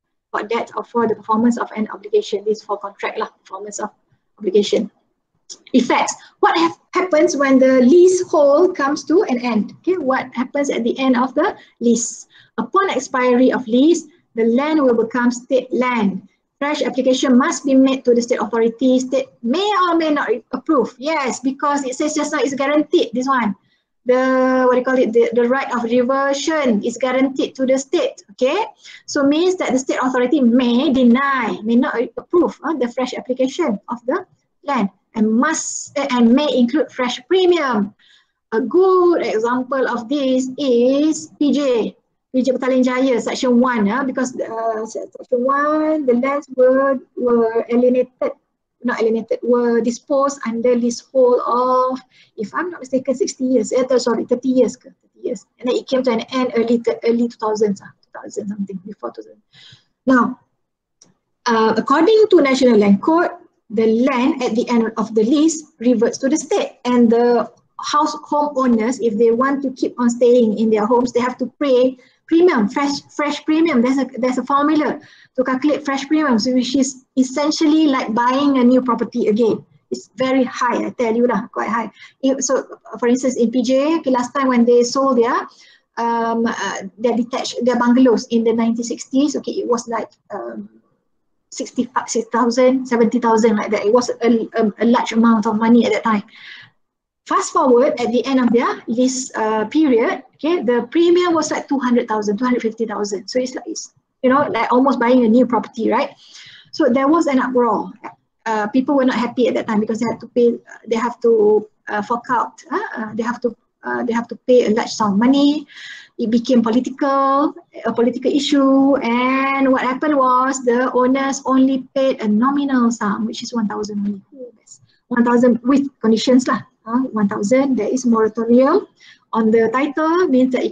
or for the performance of an obligation. This is for contract lah, performance of obligation. Effects. What happens when the leasehold comes to an end? Okay, what happens at the end of the lease? Upon expiry of lease, the land will become state land. Fresh application must be made to the state authority. State may or may not approve. Yes, because it says just now it's guaranteed. This one, the what do you call it? The right of reversion is guaranteed to the state. Okay, so means that the state authority may deny, may not approve the fresh application of the land, and may include fresh premium. A good example of this is PJ Petaling Jaya, Section 1, because Section 1, the lands were were disposed under leasehold of, if I'm not mistaken, 60 years, 30 years. 30 years. And then it came to an end early 2000s, 2000 something, before 2000. Now, according to National Land Code, the land at the end of the lease reverts to the state, and the homeowners, if they want to keep on staying in their homes, they have to pay premium, fresh premium. There's a formula to calculate fresh premium, so which is essentially like buying a new property again. It's very high, I tell you lah, quite high. So, for instance, in PJ, okay, last time when they sold their bungalows in the 1960s, okay, it was like 60,000, 70,000, like that. It was a large amount of money at that time. Fast forward at the end of their lease period, okay, the premium was like 200,000, 250,000. So it's like, like almost buying a new property, right? So there was an uproar. People were not happy at that time because they had to pay, they have to fork out, they have to pay a large sum of money. It became a political issue, and what happened was the owners only paid a nominal sum, which is 1,000 only. 1,000 with conditions lah. 1,000. There is moratorium on the title, means that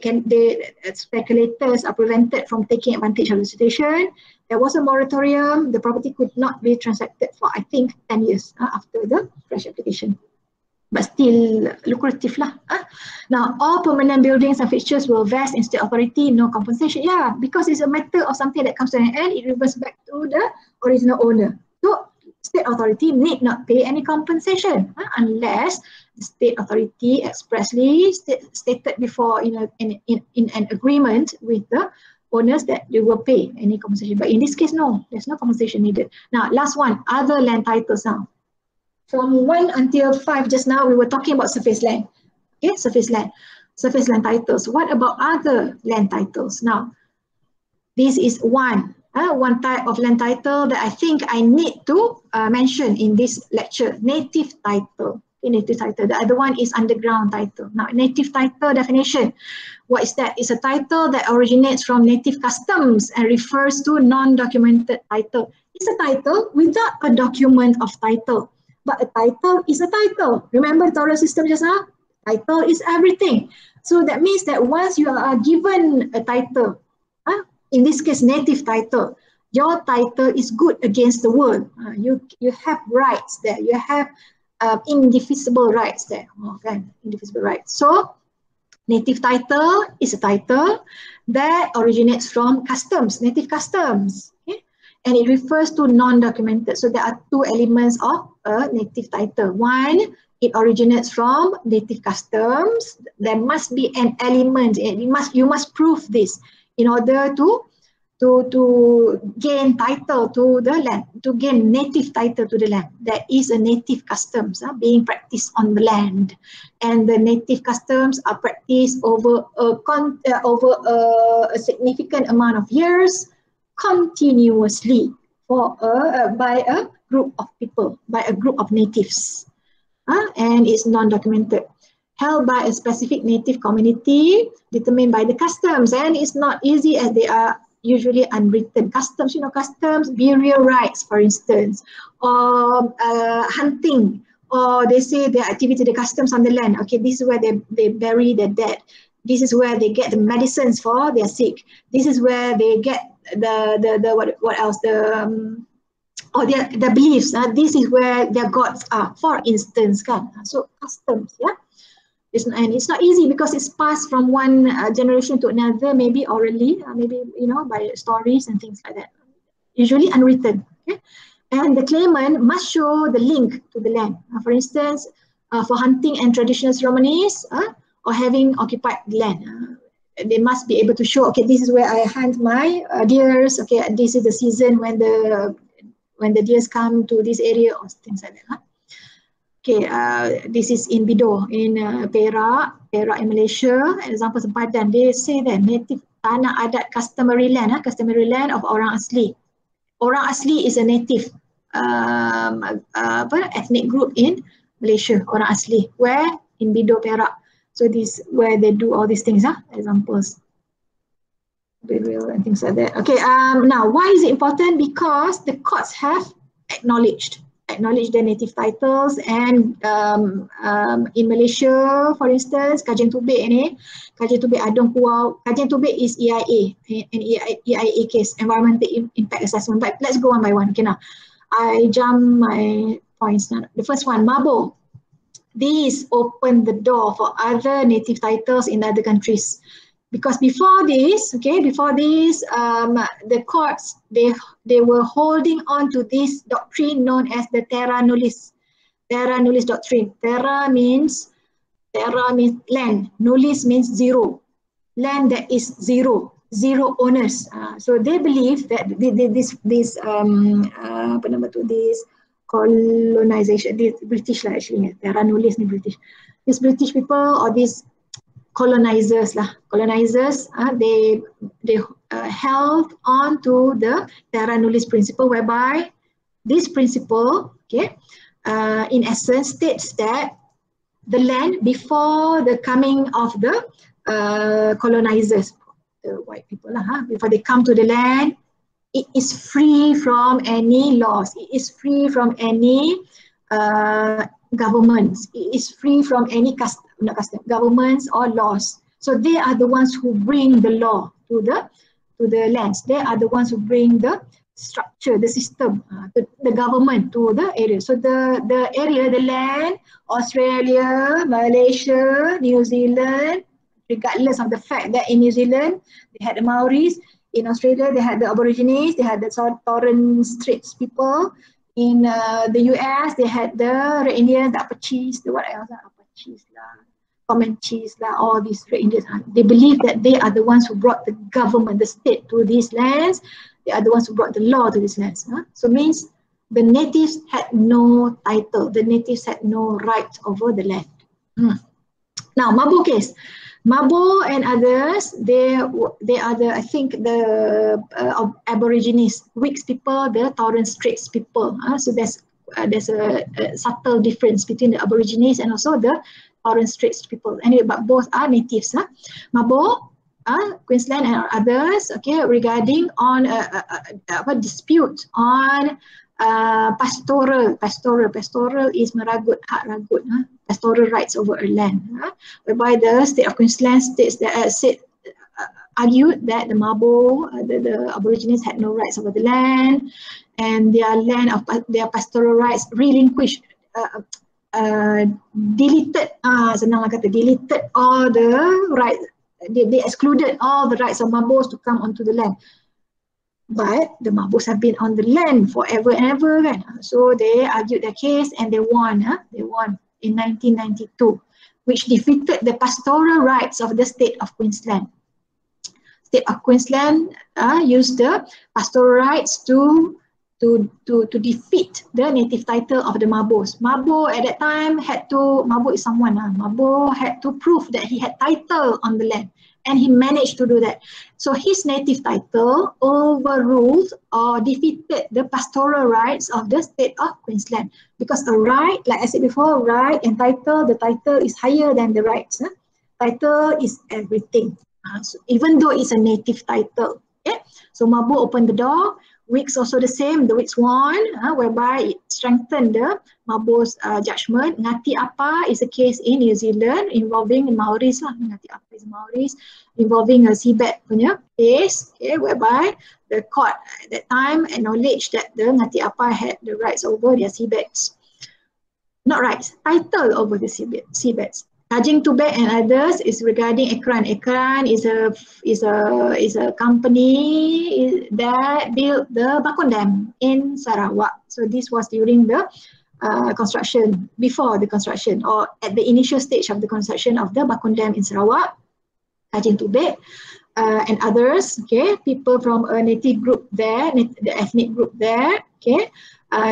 speculators are prevented from taking advantage of the situation. There was a moratorium. The property could not be transacted for, I think, 10 years after the fresh application. But still lucrative lah. Now, all permanent buildings and fixtures will vest in state authority, no compensation. Yeah, because it's a matter of something that comes to an end, it reverts back to the original owner. So, state authority need not pay any compensation unless the state authority expressly stated before in an agreement with the owners that they will pay any compensation. But in this case, no, there's no compensation needed. Now, last one, other land titles now. From 1 until 5 just now, we were talking about surface land. Okay, surface land titles. What about other land titles? Now, this is one type of land title that I think I need to mention in this lecture, native title. Okay, native title. The other one is underground title. Now, native title definition. What is that? It's a title that originates from native customs and refers to non-documented title. It's a title without a document of title. But a title is a title. Remember the Taurus system just now? Title is everything. So that means that once you are given a title, in this case, native title, your title is good against the world. You have rights there. You have indivisible rights there. Okay, indivisible rights. So, native title is a title that originates from customs, native customs. Okay? And it refers to non-documented. So there are two elements of a native title. One it originates from native customs. There must be an element, you must prove this in order to gain title to the land, to gain native title to the land. There is a native customs being practiced on the land, and the native customs are practiced over a significant amount of years, continuously by a group of people, by a group of natives, and it's non-documented, held by a specific native community, determined by the customs, and it's not easy as they are usually unwritten customs, customs, burial rites, for instance, or hunting, or they say their activity, the customs on the land. Okay, this is where they bury their dead. This is where they get the medicines for their sick. This is where they get the what else, or their beliefs. This is where their gods are, for instance, so customs, yeah. And it's not easy because it's passed from one generation to another, maybe orally, maybe by stories and things like that. Usually unwritten. Okay? And the claimant must show the link to the land. For instance, for hunting and traditional ceremonies, or having occupied the land. They must be able to show, okay, this is where I hunt my deers. Okay, this is the season when the deers come to this area, or things like that. Okay, this is in Bido, in Perak in Malaysia. Example sempadan, they say that native tanah adat customary land of orang asli. Orang asli is a native ethnic group in Malaysia, orang asli. Where? In Bido, Perak. So this where they do all these things, examples. Burial and things like that. Okay, now why is it important? Because the courts have acknowledged the native titles, and in Malaysia, for instance, Kajian Tubik Adong Kuau. Kajian Tubik is EIA, an EIA case, Environmental Impact Assessment. But let's go one by one. Okay, now I jump my points now. The first one, Mabo. These open the door for other native titles in other countries. Because before this, the courts, they were holding on to this doctrine known as the terra nullius doctrine. Terra means land, nullius means zero, land that is zero owners. So they believe that this colonization, this British lah actually, terra nullius ni British. These British people, or these colonizers, they held on to the terra nullius principle, whereby this principle, okay, in essence states that the land before the coming of the colonizers, the white people, before they come to the land, it is free from any laws, it is free from any governments, it is free from any governments or laws. So they are the ones who bring the law to the lands. They are the ones who bring the structure, the system, the government to the area. So the area, the land, Australia, Malaysia, New Zealand, regardless of the fact that in New Zealand they had the Maoris, in Australia they had the Aborigines, they had the Torres Straits people. In the US, they had the Red Indians, the Apaches, the what else? Apaches lah, Comanches lah, all these Red Indians. They believe that they are the ones who brought the government, the state to these lands. They are the ones who brought the law to these lands. So means the natives had no title. The natives had no right over the land. Now, Mabo case. Mabo and others, they are I think the Aborigines, Whigs people, the Torres Straits people. So there's a subtle difference between the Aborigines and also the Torres Straits people. Anyway, but both are natives. Mabo, Queensland and others, okay, regarding on a dispute on pastoral is meragut, hak ragut, pastoral rights over a land, whereby the state of Queensland states that argued that the Mabo, the Aborigines had no rights over the land, and their pastoral rights relinquished, deleted all the rights. They excluded all the rights of Mabos to come onto the land. But the Mabos have been on the land forever and ever, kan? So they argued their case and they won. They won in 1992, which defeated the pastoral rights of the state of Queensland. State of Queensland used the pastoral rights to defeat the native title of the Mabos. Mabo at that time Mabo is someone, Mabo had to prove that he had title on the land, and he managed to do that. So his native title overruled or defeated the pastoral rights of the state of Queensland, because a right, like I said before, right and title, the title is higher than the rights. Title is everything, so even though it's a native title. Okay? So Mabo opened the door. Wicks also the same, the Wicks won, whereby it strengthened the Mabo's judgment. Ngati Apa is a case in New Zealand involving Maoris lah. Ngati Apa is Maoris, involving a seabed punya case, okay, whereby the court at that time acknowledged that the Ngati Apa had the rights over their seabeds. Not rights, title over the seabeds. Kajing Tubek and others is regarding Ekran. Ekran is a company that built the Bakun Dam in Sarawak. So this was during the construction, before the construction, or at the initial stage of the construction of the Bakun Dam in Sarawak. Kajing Tubek and others, okay, people from a native group there, the ethnic group there, okay,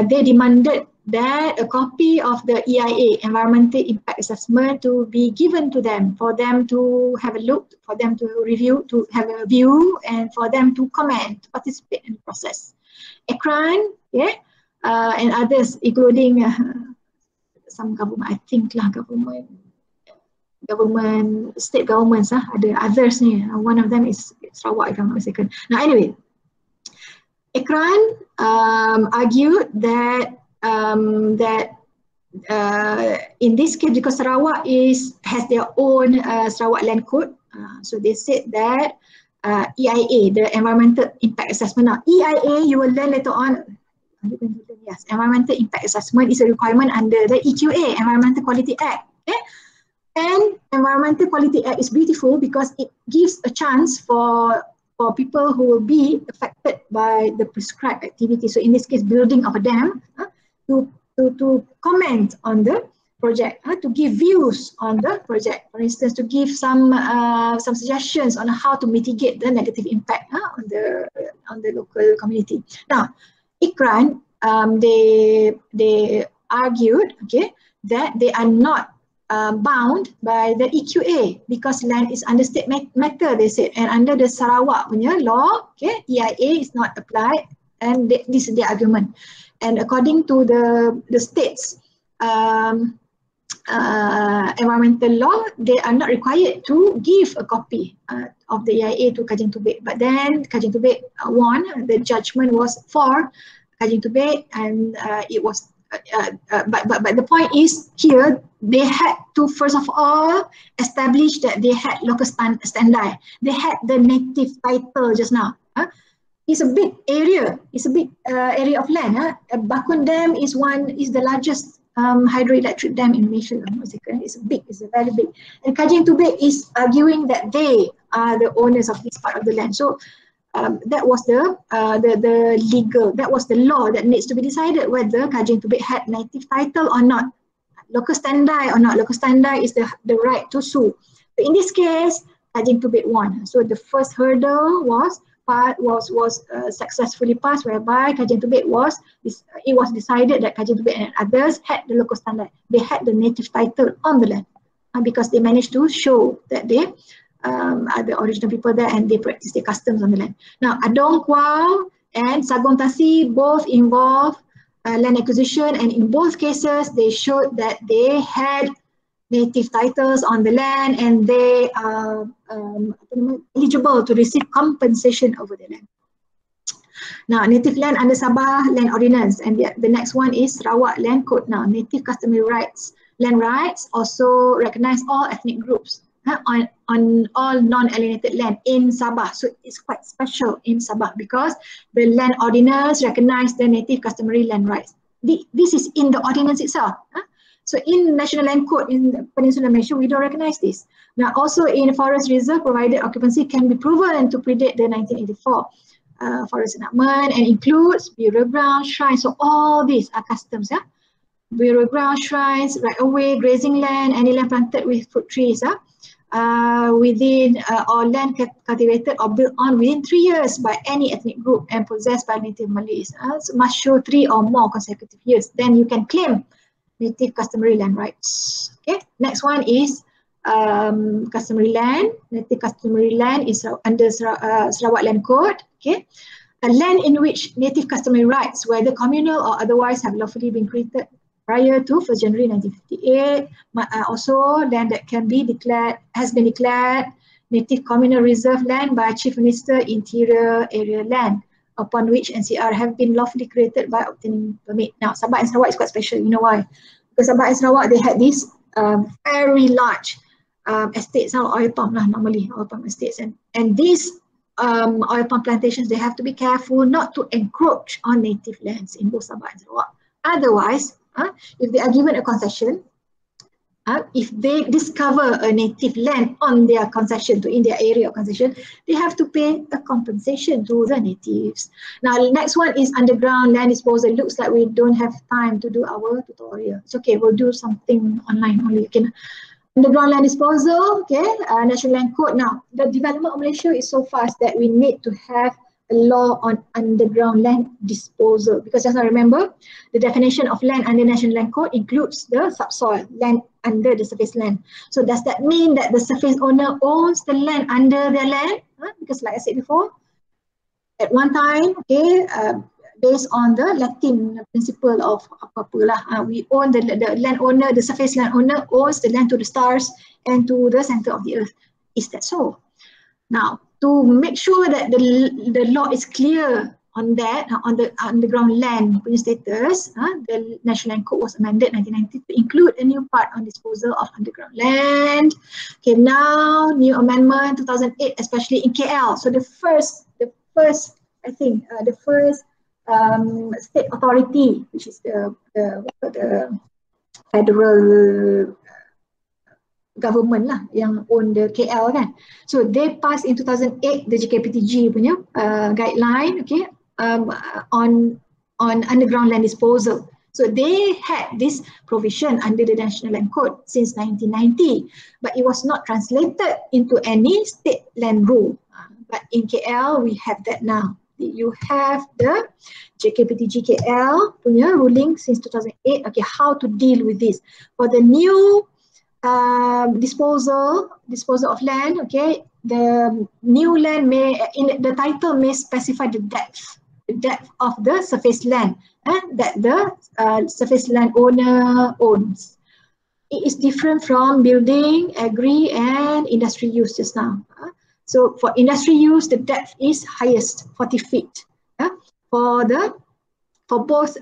they demanded that a copy of the EIA, Environmental Impact Assessment, to be given to them, for them to have a look, for them to review, to have a view, and for them to comment, to participate in the process. Ekran, yeah, and others, including some government, I think lah, government, state governments, ada others ni. One of them is Sarawak, if I'm not mistaken. Now anyway, Ekran argued that in this case, because Sarawak has their own Sarawak Land Code, so they said that EIA, the Environmental Impact Assessment. Now, EIA, you will learn later on. Yes, Environmental Impact Assessment is a requirement under the EQA, Environmental Quality Act. Okay? And Environmental Quality Act is beautiful because it gives a chance for people who will be affected by the prescribed activity. So in this case, building of a dam, to comment on the project, to give views on the project. For instance, to give some suggestions on how to mitigate the negative impact on the local community. Now, Ekran, they argued, okay, that they are not bound by the EQA because land is under state matter, they said, and under the Sarawak punya law, okay, EIA is not applied, and this is the argument. And according to the state's environmental law, they are not required to give a copy of the EIA to Kajing Tubek. But then Kajing Tubek won. The judgment was for Kajing Tubek, and it was. But the point is here, they had to first of all establish that they had local standby. They had the native title just now. It's a big area. It's a big area of land. Bakun Dam is the largest hydroelectric dam in Malaysia. It's very big. And Kajing Tubek is arguing that they are the owners of this part of the land. So that was the legal, that was the law that needs to be decided whether Kajing Tubek had native title or not, local standby or not. Local standby is the right to sue. But in this case, Kajing Tubek won. So the first hurdle was successfully passed, whereby Kajing Tubek it was decided that Kajing Tubek and others had the local standard. They had the native title on the land because they managed to show that they are the original people there and they practice their customs on the land. Now, Adong Kwao and Sagong Tasi both involve land acquisition, and in both cases they showed that they had native titles on the land and they are eligible to receive compensation over the land. Now, native land under Sabah Land Ordinance, and the next one is Sarawak Land Code. Now, native customary rights, land rights also recognize all ethnic groups on all non-alienated land in Sabah. So it's quite special in Sabah because the Land Ordinance recognize the native customary land rights. This is in the ordinance itself. So in National Land Code in the Peninsular Malaysia, we don't recognize this. Now also in Forest Reserve, provided occupancy can be proven to predate the 1984 Forest Enactment and includes burial ground, shrines. So all these are customs. burial ground, shrines, right away, grazing land, any land planted with fruit trees, within or land cultivated or built on within 3 years by any ethnic group and possessed by native Malays. So must show 3 or more consecutive years. Then you can claim native customary land rights. Okay, next one is customary land. Native customary land is under Sarawak Land Code. Okay, a land in which native customary rights, whether communal or otherwise, have lawfully been created prior to 1st January 1958. Also, land that can be declared, has been declared native communal reserve land by Chief Minister Interior Area Land, upon which NCR have been lawfully created by obtaining permit. Now, Sabah and Sarawak is quite special. You know why? Because Sabah and Sarawak, they had this very large estates, oil palm lah, normally oil palm estates, and these oil palm plantations, they have to be careful not to encroach on native lands in both Sabah and Sarawak. Otherwise, if they are given a concession, if they discover a native land on their concession, in their area of concession, they have to pay a compensation to the natives. Now, the next one is underground land disposal. Looks like we don't have time to do our tutorial. It's okay, we'll do something online only. Okay. Underground land disposal, okay, National Land Code. Now, the development of Malaysia is so fast that we need to have a law on underground land disposal, because as I remember, the definition of land under National Land Code includes the subsoil, land under the surface land. So does that mean that the surface owner owns the land under their land? Because like I said before, at one time, okay, based on the Latin principle of apa-apalah, we own the landowner, the surface landowner owns the land to the stars and to the center of the earth. Is that so? Now, to make sure that the law is clear on that, on the underground land status, the National Land Code was amended in 1990 to include a new part on disposal of underground land. Okay, now new amendment 2008, especially in KL. So the first, I think, the first state authority, which is the federal government lah yang own the KL kan. So they passed in 2008 the JKPTG punya guideline, okay, on underground land disposal. So they had this provision under the National Land Code since 1990, but it was not translated into any state land rule. But in KL we have that now. You have the JKPTG KL punya ruling since 2008. Okay, how to deal with this for the new disposal of land. Okay, the new land may, in the title, may specify the depth of the surface land that the surface land owner owns. It is different from building, agri and industry use just now. So for industry use, the depth is highest, 40 feet. For both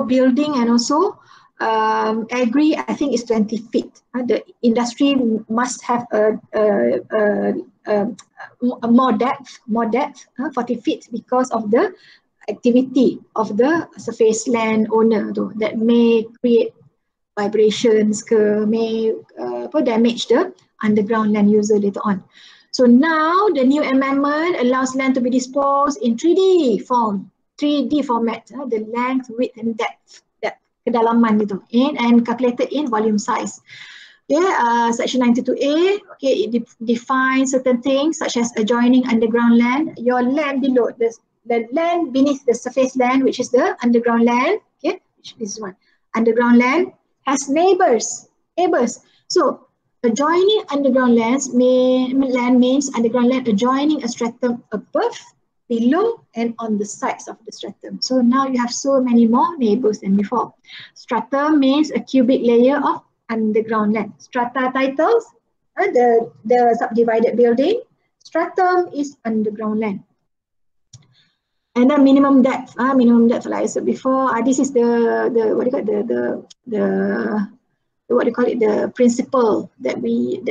building and also agri, I think is 20 feet. The industry must have more depth, 40 feet, because of the activity of the surface land owner that may create vibrations, may damage the underground land user later on. So now the new amendment allows land to be disposed in 3D format, the length, width and depth, kedalaman gitu, and calculated in volume size. Okay, section 92A, okay, it defines certain things such as adjoining underground land. Your land below, the land beneath the surface land, which is the underground land, okay, this one, underground land has neighbors. So adjoining underground land means underground land adjoining a stratum above, below and on the sides of the stratum. So now you have so many more neighbors than before. Stratum means a cubic layer of underground land. Strata titles, the subdivided building. Stratum is underground land. And then minimum depth, like I said before, this is the principle that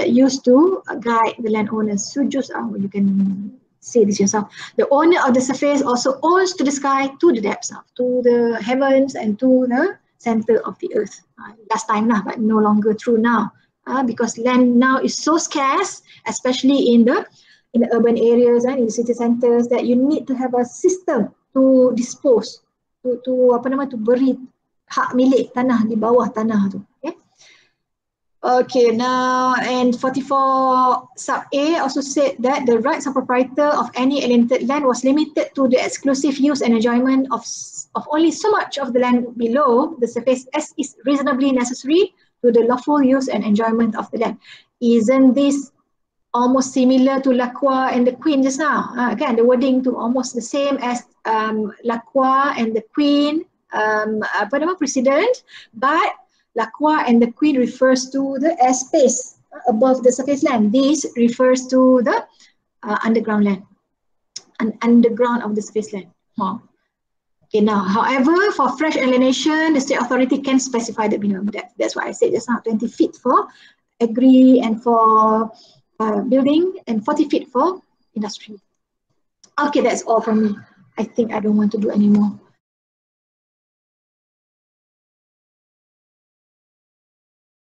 used to guide the landowners. So just you can say this yourself. The owner of the surface also owns to the sky, to the depths, to the heavens and to the center of the earth. Last time lah, but no longer true now, because land now is so scarce, especially in the urban areas and in the city centers, that you need to have a system to dispose, to bury hak milik tanah di bawah tanah tu. Okay. Okay, now and 44 sub A also said that the rights of proprietor of any alienated land was limited to the exclusive use and enjoyment of only so much of the land below the surface as is reasonably necessary to the lawful use and enjoyment of the land. Isn't this almost similar to Lacroix and the Queen just now? Kan, the wording to almost the same as Lacroix and the Queen, precedent, but Lacroix and the Queen refers to the airspace above the surface land. This refers to the underground land, underground of the surface land. Okay, now, however, for fresh alienation, the state authority can specify the minimum depth. That's why I said just now, 20 feet for agri and for building, and 40 feet for industry. Okay, that's all from me. I think I don't want to do any more.